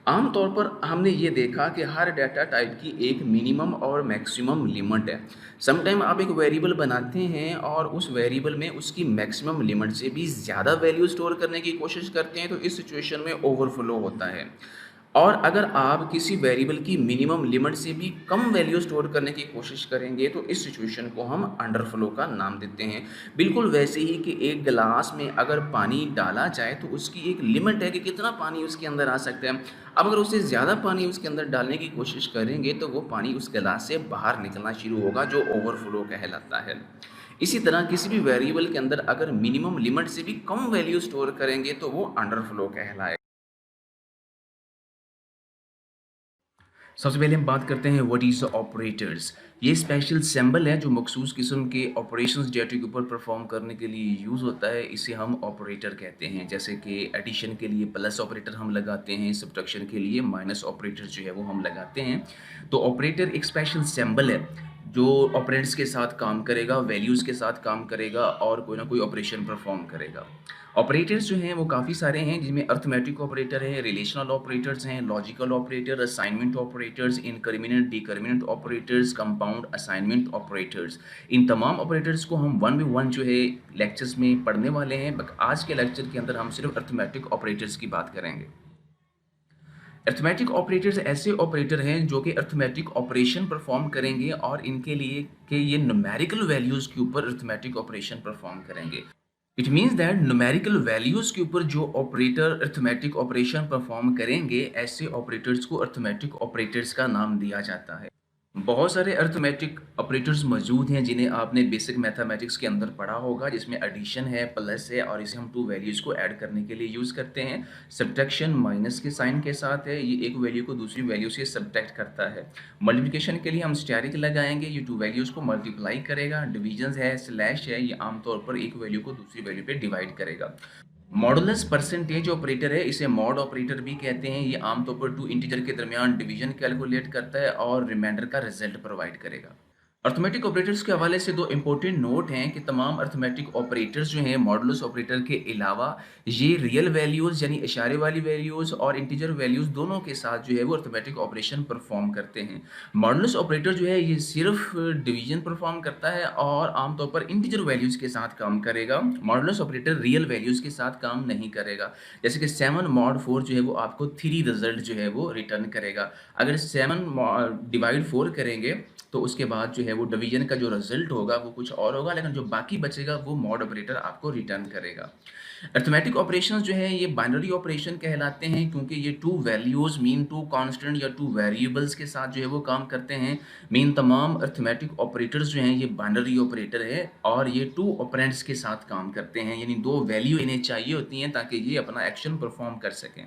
आमतौर पर हमने ये देखा कि हर डाटा टाइप की एक मिनिमम और मैक्सिमम लिमिट है। समटाइम आप एक वेरिएबल बनाते हैं और उस वेरिएबल में उसकी मैक्सिमम लिमिट से भी ज़्यादा वैल्यू स्टोर करने की कोशिश करते हैं तो इस सिचुएशन में ओवरफ्लो होता है। और अगर आप किसी वेरिएबल की मिनिमम लिमिट से भी कम वैल्यू स्टोर करने की कोशिश करेंगे तो इस सिचुएशन को हम अंडरफ्लो का नाम देते हैं। बिल्कुल वैसे ही कि एक गिलास में अगर पानी डाला जाए तो उसकी एक लिमिट है कि कितना पानी उसके अंदर आ सकता है। अब अगर उससे ज़्यादा पानी उसके अंदर डालने की कोशिश करेंगे तो वो पानी उस गिलास से बाहर निकलना शुरू होगा, जो ओवरफ्लो कहलाता है। इसी तरह किसी भी वेरिएबल के अंदर अगर मिनिमम लिमिट से भी कम वैल्यू स्टोर करेंगे तो वो अंडरफ्लो कहलाएगा। सबसे पहले हम बात करते हैं व्हाट इज़ द ऑपरेटर्स। ये स्पेशल सिंबल है जो मखसूस किस्म के ऑपरेशंस डेटा के ऊपर परफॉर्म करने के लिए यूज़ होता है, इसे हम ऑपरेटर कहते हैं। जैसे कि एडिशन के लिए प्लस ऑपरेटर हम लगाते हैं, सब्ट्रैक्शन के लिए माइनस ऑपरेटर जो है वो हम लगाते हैं। तो ऑपरेटर एक स्पेशल सिंबल है जो ऑपरेंड्स के साथ काम करेगा, वैल्यूज़ के साथ काम करेगा और कोई ना कोई ऑपरेशन परफॉर्म करेगा। ऑपरेटर्स जो हैं वो काफ़ी सारे हैं, जिनमें अरिथमेटिक ऑपरेटर है, रिलेशनल ऑपरेटर्स हैं, logical operator, assignment operators, increment decrement operators, compound assignment operators. इन तमाम ऑपरेटर्स को हम वन बाय वन जो है लेक्चर्स में पढ़ने वाले हैं, बट आज के लेक्चर के अंदर हम सिर्फ अरिथमेटिक ऑपरेटर्स की बात करेंगे। अरिथमेटिक ऑपरेटर्स ऐसे ऑपरेटर हैं जो कि अरिथमेटिक ऑपरेशन परफॉर्म करेंगे और इनके लिए कि ये न्यूमेरिकल वैल्यूज़ के ऊपर अरिथमेटिक ऑपरेशन परफॉर्म करेंगे। It means that numerical values के ऊपर जो ऑपरेटर अरिथमेटिक ऑपरेशन परफॉर्म करेंगे, ऐसे ऑपरेटर्स को अरिथमेटिक ऑपरेटर्स का नाम दिया जाता है। बहुत सारे अरिथमेटिक ऑपरेटर्स मौजूद हैं जिन्हें आपने बेसिक मैथमेटिक्स के अंदर पढ़ा होगा, जिसमें एडिशन है, प्लस है और इसे हम टू वैल्यूज़ को ऐड करने के लिए यूज़ करते हैं। सब्ट्रैक्शन माइनस के साइन के साथ है, ये एक वैल्यू को दूसरी वैल्यू से सब्ट्रैक्ट करता है। मल्टीप्लिकेशन के लिए हम स्टेरिक लगाएंगे, ये टू वैल्यूज़ को मल्टीप्लाई करेगा। डिवीजन है, स्लैश है, ये आमतौर पर एक वैल्यू को दूसरी वैल्यू पे डिवाइड करेगा। मॉडुलस परसेंटेज ऑपरेटर है, इसे मॉड ऑपरेटर भी कहते हैं। ये आमतौर पर टू इंटीजर के दरमियान डिवीजन कैलकुलेट करता है और रिमाइंडर का रिजल्ट प्रोवाइड करेगा। अरिथमेटिक ऑपरेटर्स के हवाले से दो इंपॉर्टेंट नोट हैं कि तमाम अरिथमेटिक ऑपरेटर्स जो हैं मॉडुलस ऑपरेटर के अलावा ये रियल वैल्यूज़ यानी इशारे वाली वैल्यूज़ और इंटीजर वैल्यूज़ दोनों के साथ जो है वो अरिथमेटिक ऑपरेशन परफॉर्म करते हैं। मॉडुलस ऑपरेटर जो है ये सिर्फ डिवीजन परफॉर्म करता है और आमतौर पर इंटीजर वैल्यूज़ के साथ काम करेगा। मॉडुलस ऑपरेटर रियल वैल्यूज़ के साथ काम नहीं करेगा। जैसे कि 7 मॉड 4 जो है वो आपको 3 रिजल्ट जो है वो रिटर्न करेगा। अगर 7 डिवाइड 4 करेंगे तो उसके बाद जो है वो डिवीजन का जो रिजल्ट होगा वो कुछ और होगा, लेकिन जो बाकी बचेगा वो मॉड ऑपरेटर आपको रिटर्न करेगा। अरिथमेटिक ऑपरेशंस जो है ये बाइनरी ऑपरेशन कहलाते हैं क्योंकि ये two values mean two constant या टू वेरिएबल्स के साथ जो है वो काम करते हैं। मीन तमाम अरिथमेटिक ऑपरेटर्स जो हैं ये बाइनरी ऑपरेटर है और ये टू ऑपरेंड्स के साथ काम करते हैं, यानी दो वैल्यू इन्हें चाहिए होती हैं ताकि ये अपना एक्शन परफॉर्म कर सकें।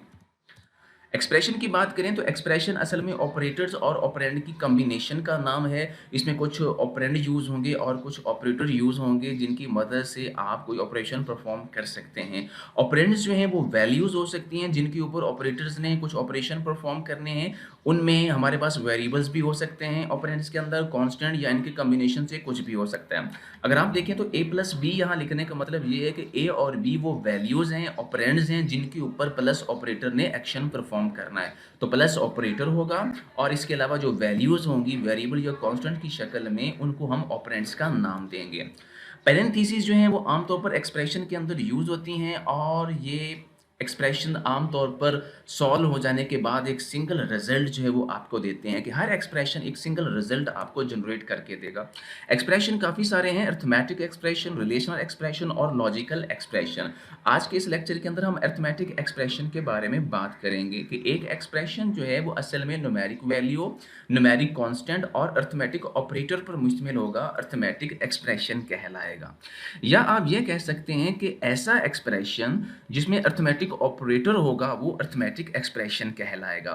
एक्सप्रेशन की बात करें तो एक्सप्रेशन असल में ऑपरेटर्स और ऑपरेंड की कॉम्बिनेशन का नाम है। इसमें कुछ ऑपरेंड यूज़ होंगे और कुछ ऑपरेटर यूज़ होंगे जिनकी मदद से आप कोई ऑपरेशन परफॉर्म कर सकते हैं। ऑपरेंड्स जो हैं वो वैल्यूज़ हो सकती हैं जिनके ऊपर ऑपरेटर्स ने कुछ ऑपरेशन परफॉर्म करने हैं। उनमें हमारे पास वेरिएबल्स भी हो सकते हैं ऑपरेंड्स के अंदर, कांस्टेंट या इनके कॉम्बिनेशन से कुछ भी हो सकता है। अगर आप देखें तो a प्लस बी यहाँ लिखने का मतलब ये है कि a और b वो वैल्यूज़ हैं, ऑपरेंड्स हैं जिनके ऊपर प्लस ऑपरेटर ने एक्शन परफॉर्म करना है। तो प्लस ऑपरेटर होगा और इसके अलावा जो वैल्यूज़ होंगी वेरिएबल या कांस्टेंट की शक्ल में, उनको हम ऑपरेंड्स का नाम देंगे। पैरेंथेसिस जो हैं वो आमतौर पर एक्सप्रेशन के अंदर यूज़ होती हैं और ये एक्सप्रेशन आमतौर पर सॉल्व हो जाने के बाद एक सिंगल रिजल्ट जो है वो आपको देते हैं कि हर एक्सप्रेशन एक सिंगल रिजल्ट आपको जनरेट करके देगा। एक्सप्रेशन काफ़ी सारे हैं, अरिथमेटिक एक्सप्रेशन, रिलेशनल एक्सप्रेशन और लॉजिकल एक्सप्रेशन। आज के इस लेक्चर के अंदर हम अरिथमेटिक एक्सप्रेशन के बारे में बात करेंगे कि एक एक्सप्रेशन जो है वो असल में न्यूमेरिक वैल्यू, न्यूमेरिक कांस्टेंट और अरिथमेटिक ऑपरेटर पर मुश्तमिल होगा, अरिथमेटिक एक्सप्रेशन कहलाएगा। या आप ये कह सकते हैं कि ऐसा एक्सप्रेशन जिसमें अरिथमेटिक ऑपरेटर होगा वो अरिथमेटिक एक्सप्रेशन कहलाएगा।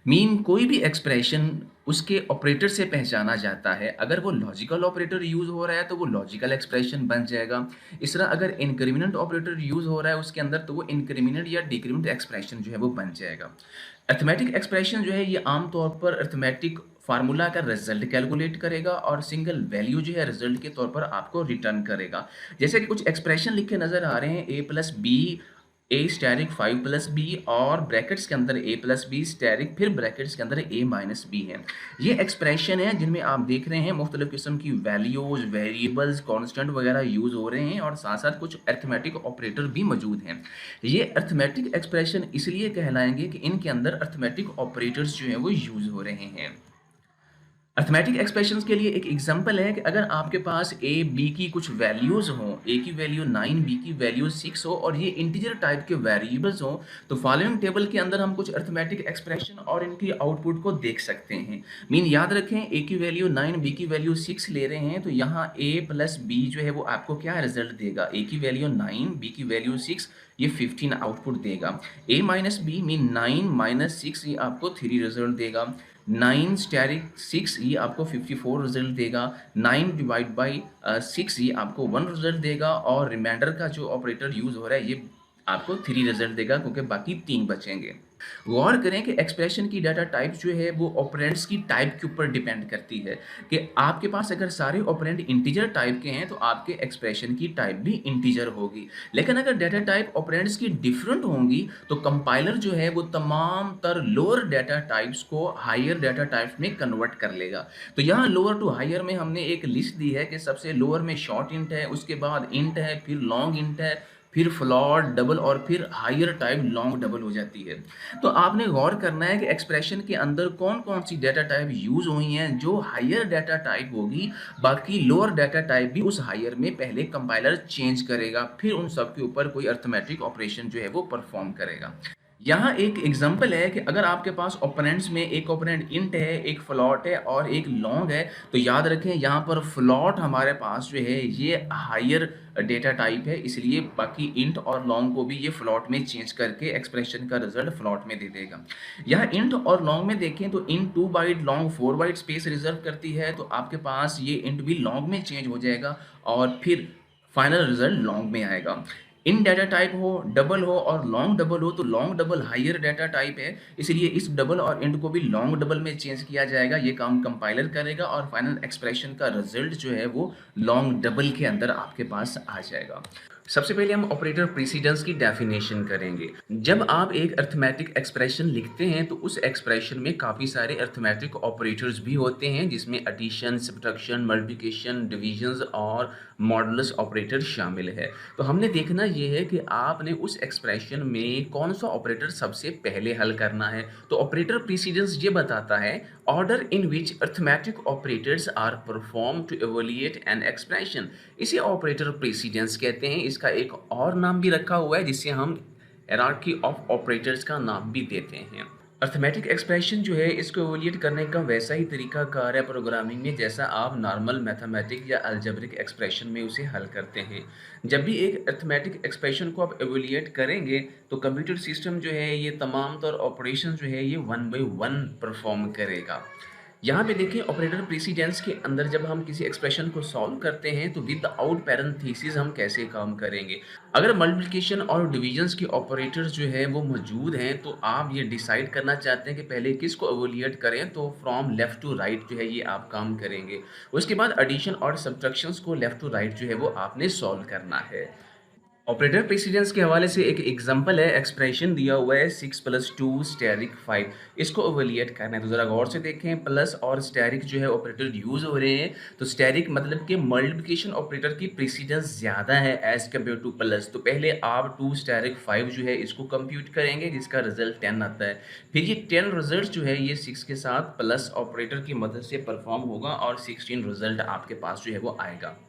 मीन कोई भी एक्सप्रेशन उसके ऑपरेटर से पहचाना जाता है। अगर वो लॉजिकल ऑपरेटर यूज़ हो रहा है तो वो लॉजिकल एक्सप्रेशन बन जाएगा। इस तरह अगर इंक्रीमेंट ऑपरेटर यूज़ हो रहा है उसके अंदर तो वो इंक्रीमेंट या डिक्रीमेंट एक्सप्रेशन जो है वो बन जाएगा। अरिथमेटिक एक्सप्रेशन जो है ये आमतौर पर अरिथमेटिक फार्मूला का रिजल्ट कैलकुलेट करेगा और सिंगल वैल्यू जो है रिजल्ट के तौर पर आपको रिटर्न करेगा। जैसे कि कुछ एक्सप्रेशन लिखे नज़र आ रहे हैं, a plus B, A asterisk 5 plus B और ब्रैकेट्स के अंदर a प्लस बी स्टैरिक, फिर ब्रैकेट्स के अंदर a माइनस बी है। ये एक्सप्रेशन है जिनमें आप देख रहे हैं मुख्तलिफ किस्म की वैल्यूज़, वेरिएबल्स, कांस्टेंट वगैरह यूज़ हो रहे हैं और साथ साथ कुछ अरिथमेटिक ऑपरेटर भी मौजूद हैं। ये अरिथमेटिक एक्सप्रेशन इसलिए कहलाएंगे कि इनके अंदर अरिथमेटिक ऑपरेटर्स जो हैं वो यूज़ हो रहे हैं। अरिथमेटिक एक्सप्रेशंस के लिए एक एग्जांपल है कि अगर आपके पास a b की कुछ वैल्यूज़ हों, a की वैल्यू 9, b की वैल्यू 6 हो और ये इंटीजर टाइप के वेरिएबल्स हों, तो फॉलोइंग टेबल के अंदर हम कुछ अरिथमेटिक एक्सप्रेशन और इनकी आउटपुट को देख सकते हैं। मीन याद रखें, a की वैल्यू 9, b की वैल्यू 6 ले रहे हैं तो यहाँ a प्लस b जो है वो आपको क्या रिजल्ट देगा, a की वैल्यू 9, b की वैल्यू 6, ये 15 आउटपुट देगा। a minus B mean 9 minus 6 ये आपको 3 रिजल्ट देगा। 9 स्टैरिक 6 ये आपको 54 रिजल्ट देगा। 9 डिवाइड बाई 6 ये आपको 1 रिजल्ट देगा, और रिमाइंडर का जो ऑपरेटर यूज़ हो रहा है ये आपको 3 रिजल्ट देगा, क्योंकि बाकी 3 बचेंगे। गौर करें कि एक्सप्रेशन की डाटा टाइप जो है वो ऑपरेंड्स की टाइप के ऊपर डिपेंड करती है, कि आपके पास अगर सारे ऑपरेंड इंटीजर टाइप के हैं तो आपके एक्सप्रेशन की टाइप भी इंटीजर होगी। लेकिन अगर डाटा टाइप ऑपरेंड्स की डिफरेंट होंगी तो कंपाइलर जो है वो तमाम तर लोअर डाटा टाइप्स को हायर डाटा टाइप्स में कन्वर्ट कर लेगा। तो यहाँ लोअर टू हायर में हमने एक लिस्ट दी है कि सबसे लोअर में शॉर्ट इंट है, उसके बाद इंट है, फिर लॉन्ग इंट है, फिर फ्लोट डबल, और फिर हायर टाइप लॉन्ग डबल हो जाती है। तो आपने गौर करना है कि एक्सप्रेशन के अंदर कौन कौन सी डाटा टाइप यूज हुई हैं। जो हायर डाटा टाइप होगी, बाकी लोअर डाटा टाइप भी उस हायर में पहले कंपाइलर चेंज करेगा, फिर उन सब के ऊपर कोई अर्थमेटिक ऑपरेशन जो है वो परफॉर्म करेगा। यहाँ एक एग्जांपल है कि अगर आपके पास ओपोनेंट्स में एक ओपोनेंट इंट है, एक फ्लॉट है और एक लॉन्ग है, तो याद रखें यहाँ पर फ्लॉट हमारे पास जो है ये हायर डेटा टाइप है, इसलिए बाकी इंट और लॉन्ग को भी ये फ्लॉट में चेंज करके एक्सप्रेशन का रिजल्ट फ्लॉट में दे देगा। यहाँ इंट और लॉन्ग में देखें तो int 2 byte long 4 byte space reserve करती है, तो आपके पास ये इंट भी लॉन्ग में चेंज हो जाएगा और फिर फाइनल रिजल्ट लॉन्ग में आएगा। इन डाटा टाइप हो, डबल हो और लॉन्ग डबल हो, तो long double higher data type है, इसलिए इस डबल और इंट को भी लॉन्ग डबल में चेंज किया जाएगा। ये काम कंपाइलर करेगा और फाइनल एक्सप्रेशन का रिजल्ट जो है वो लॉन्ग डबल के अंदर आपके पास आ जाएगा। सबसे पहले हम ऑपरेटर प्रेसिडेंस की डेफिनेशन करेंगे। जब आप एक अर्थमेटिक एक्सप्रेशन लिखते हैं तो उस एक्सप्रेशन में काफ़ी सारे अर्थमेटिक ऑपरेटर्स भी होते हैं, जिसमें एडिशन, सब्ट्रैक्शन, मल्टीप्लिकेशन, डिवीजन्स और मॉडुलस ऑपरेटर शामिल है। तो हमने देखना ये है कि आपने उस एक्सप्रेशन में कौन सा ऑपरेटर सबसे पहले हल करना है। तो ऑपरेटर प्रेसिडेंस ये बताता है order in which arithmetic operators are perform to evaluate an expression. इसे ऑपरेटर प्रेसिडेंस कहते हैं। इसका एक और नाम भी रखा हुआ है जिससे हम हायरार्की ऑफ ऑपरेटर्स का नाम भी देते हैं। अर्थमेटिक एक्सप्रेशन जो है इसको इवैल्यूएट करने का वैसा ही तरीका कार है प्रोग्रामिंग में जैसा आप नॉर्मल मैथमेटिक या अलजेब्रिक एक्सप्रेशन में उसे हल करते हैं। जब भी एक अर्थमेटिक एक्सप्रेशन को आप इवैल्यूएट करेंगे तो कंप्यूटर सिस्टम जो है ये तमाम तर ऑपरेशन जो है ये 1 बाय 1 परफॉर्म करेगा। यहाँ पे देखिए ऑपरेटर प्रेसिडेंस के अंदर जब हम किसी एक्सप्रेशन को सॉल्व करते हैं तो विदाउट पैरेंथेसिस हम कैसे काम करेंगे। अगर मल्टीप्लिकेशन और डिविजन्स के ऑपरेटर्स जो है वो मौजूद हैं तो आप ये डिसाइड करना चाहते हैं कि पहले किसको इवैल्यूएट करें, तो फ्रॉम लेफ्ट टू राइट जो है ये आप काम करेंगे। उसके बाद एडिशन और सब्ट्रैक्शंस को लेफ्ट टू राइट जो है वो आपने सॉल्व करना है। ऑपरेटर प्रेसिडेंस के हवाले से एक एग्जांपल है, एक्सप्रेशन दिया हुआ है 6 + 2 स्टेरिक 5, इसको इवैल्यूएट करना है। तो ज़रा गौर से देखें, प्लस और स्टेरिक जो है ऑपरेटर यूज़ हो रहे हैं। तो स्टेरिक मतलब कि मल्टीप्लिकेशन ऑपरेटर की प्रेसिडेंस ज़्यादा है एज़ कम्पेयर टू प्लस। तो पहले आप 2 स्टेरिक 5 जो है इसको कंप्यूट करेंगे जिसका रिजल्ट 10 आता है। फिर ये 10 रिजल्ट जो है ये 6 के साथ प्लस ऑपरेटर की मदद से परफॉर्म होगा और 16 रिजल्ट आपके पास जो है वो आएगा।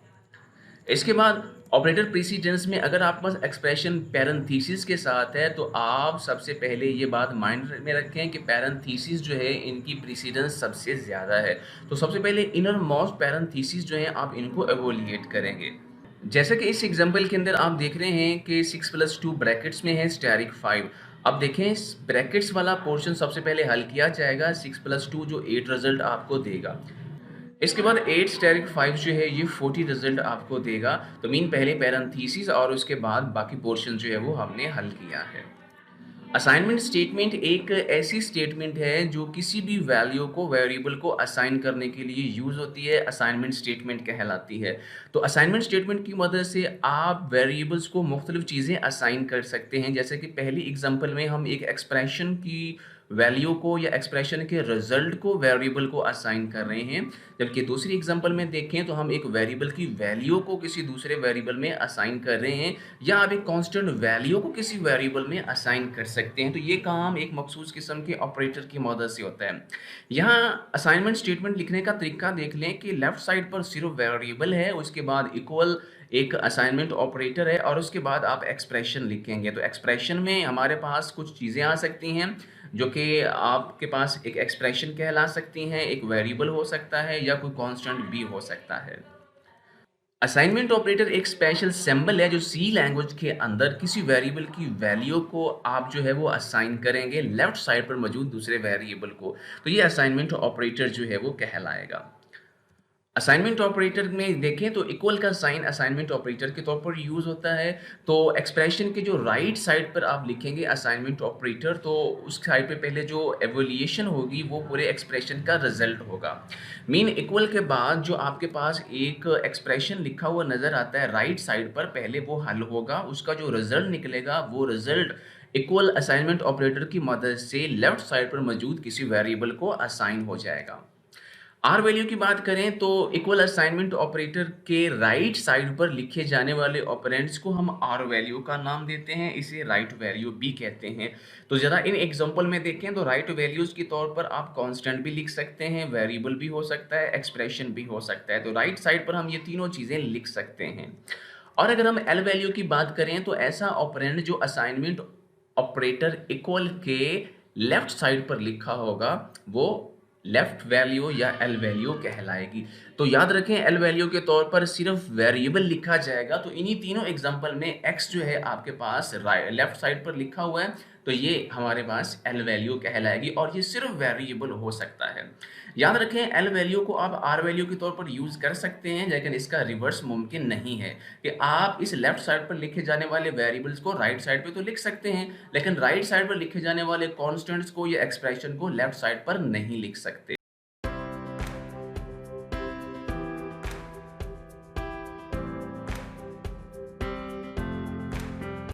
इसके बाद ऑपरेटर प्रेसिडेंस में अगर आपके पास एक्सप्रेशन पैरेंथेसिस के साथ है तो आप सबसे पहले ये बात माइंड में रखें कि पैरेंथेसिस जो है इनकी प्रेसिडेंस सबसे ज़्यादा है। तो सबसे पहले इनर मोस्ट पैरेंथेसिस जो है आप इनको इवैल्यूएट करेंगे। जैसे कि इस एग्जांपल के अंदर आप देख रहे हैं कि 6 + 2 ब्रैकेट्स में है स्टेरिक 5। अब देखें इस ब्रैकेट्स वाला पोर्शन सबसे पहले हल किया जाएगा, 6 + 2 जो 8 रिजल्ट आपको देगा। इसके बाद 8 स्टेरिक 5 जो है ये 40 रिजल्ट आपको देगा। तो मीन पहले पैरेंथेसिस और उसके बाद बाकी पोर्शन जो है वो हमने हल किया है। असाइनमेंट स्टेटमेंट एक ऐसी स्टेटमेंट है जो किसी भी वैल्यू को वेरिएबल को असाइन करने के लिए यूज़ होती है, असाइनमेंट स्टेटमेंट कहलाती है। तो असाइनमेंट स्टेटमेंट की मदद से आप वेरिएबल्स को मुख्तलिफ चीज़ें असाइन कर सकते हैं। जैसे कि पहली एग्जांपल में हम एक एक्सप्रेशन की वैल्यू को या एक्सप्रेशन के रिजल्ट को वेरिएबल को असाइन कर रहे हैं, जबकि दूसरी एग्जांपल में देखें तो हम एक वेरिएबल की वैल्यू को किसी दूसरे वेरिएबल में असाइन कर रहे हैं, या आप एक कांस्टेंट वैल्यू को किसी वेरिएबल में असाइन कर सकते हैं। तो ये काम एक मखसूस किस्म के ऑपरेटर की मदद से होता है। यहाँ असाइनमेंट स्टेटमेंट लिखने का तरीका देख लें कि लेफ्ट साइड पर सिर्फ वेरिएबल है, उसके बाद इक्वल एक असाइनमेंट ऑपरेटर है और उसके बाद आप एक्सप्रेशन लिखेंगे। तो एक्सप्रेशन में हमारे पास कुछ चीज़ें आ सकती हैं जो कि आपके पास एक एक्सप्रेशन कहला सकती हैं, एक वेरिएबल हो सकता है या कोई कांस्टेंट भी हो सकता है। असाइनमेंट ऑपरेटर एक स्पेशल सिंबल है जो सी लैंग्वेज के अंदर किसी वेरिएबल की वैल्यू को आप जो है वो असाइन करेंगे लेफ्ट साइड पर मौजूद दूसरे वेरिएबल को, तो ये असाइनमेंट ऑपरेटर जो है वो कहलाएगा। असाइनमेंट ऑपरेटर में देखें तो इक्वल का साइन असाइनमेंट ऑपरेटर के तौर पर यूज़ होता है। तो एक्सप्रेशन के जो राइट साइड पर आप लिखेंगे असाइनमेंट ऑपरेटर, तो उस साइड पे पहले जो एवोल्यूशन होगी वो पूरे एक्सप्रेशन का रिजल्ट होगा। मीन इक्वल के बाद जो आपके पास एक एक्सप्रेशन लिखा हुआ नज़र आता है राइट साइड पर, पहले वो हल होगा, उसका जो रिजल्ट निकलेगा वो रिजल्ट इक्वल असाइनमेंट ऑपरेटर की मदद से लेफ्ट साइड पर मौजूद किसी वेरिएबल को असाइन हो जाएगा। आर वैल्यू की बात करें तो इक्वल असाइनमेंट ऑपरेटर के राइट साइड पर लिखे जाने वाले ऑपरेंड्स को हम आर वैल्यू का नाम देते हैं, इसे राइट वैल्यू भी कहते हैं। तो ज़रा इन एग्जांपल में देखें तो राइट वैल्यूज के तौर पर आप कांस्टेंट भी लिख सकते हैं, वेरिएबल भी हो सकता है, एक्सप्रेशन भी हो सकता है। तो राइट साइड पर हम ये तीनों चीज़ें लिख सकते हैं। और अगर हम एल वैल्यू की बात करें तो ऐसा ऑपरेंड जो असाइनमेंट ऑपरेटर इक्वल के लेफ्ट साइड पर लिखा होगा वो लेफ्ट वैल्यू या एल वैल्यू कहलाएगी। तो याद रखें एल वैल्यू के तौर पर सिर्फ वेरिएबल लिखा जाएगा। तो इन्हीं तीनों एग्जांपल में एक्स जो है आपके पास लेफ्ट साइड पर लिखा हुआ है, तो ये हमारे पास एल वैल्यू कहलाएगी और ये सिर्फ वेरिएबल हो सकता है। याद रखें एल वैल्यू को आप आर वैल्यू के तौर पर यूज़ कर सकते हैं, लेकिन इसका रिवर्स मुमकिन नहीं है कि आप इस लेफ्ट साइड पर लिखे जाने वाले वेरिएबल्स को राइट साइड पे तो लिख सकते हैं, लेकिन राइट साइड पर लिखे जाने वाले कॉन्स्टेंट्स को या एक्सप्रेशन को लेफ्ट साइड पर नहीं लिख सकते।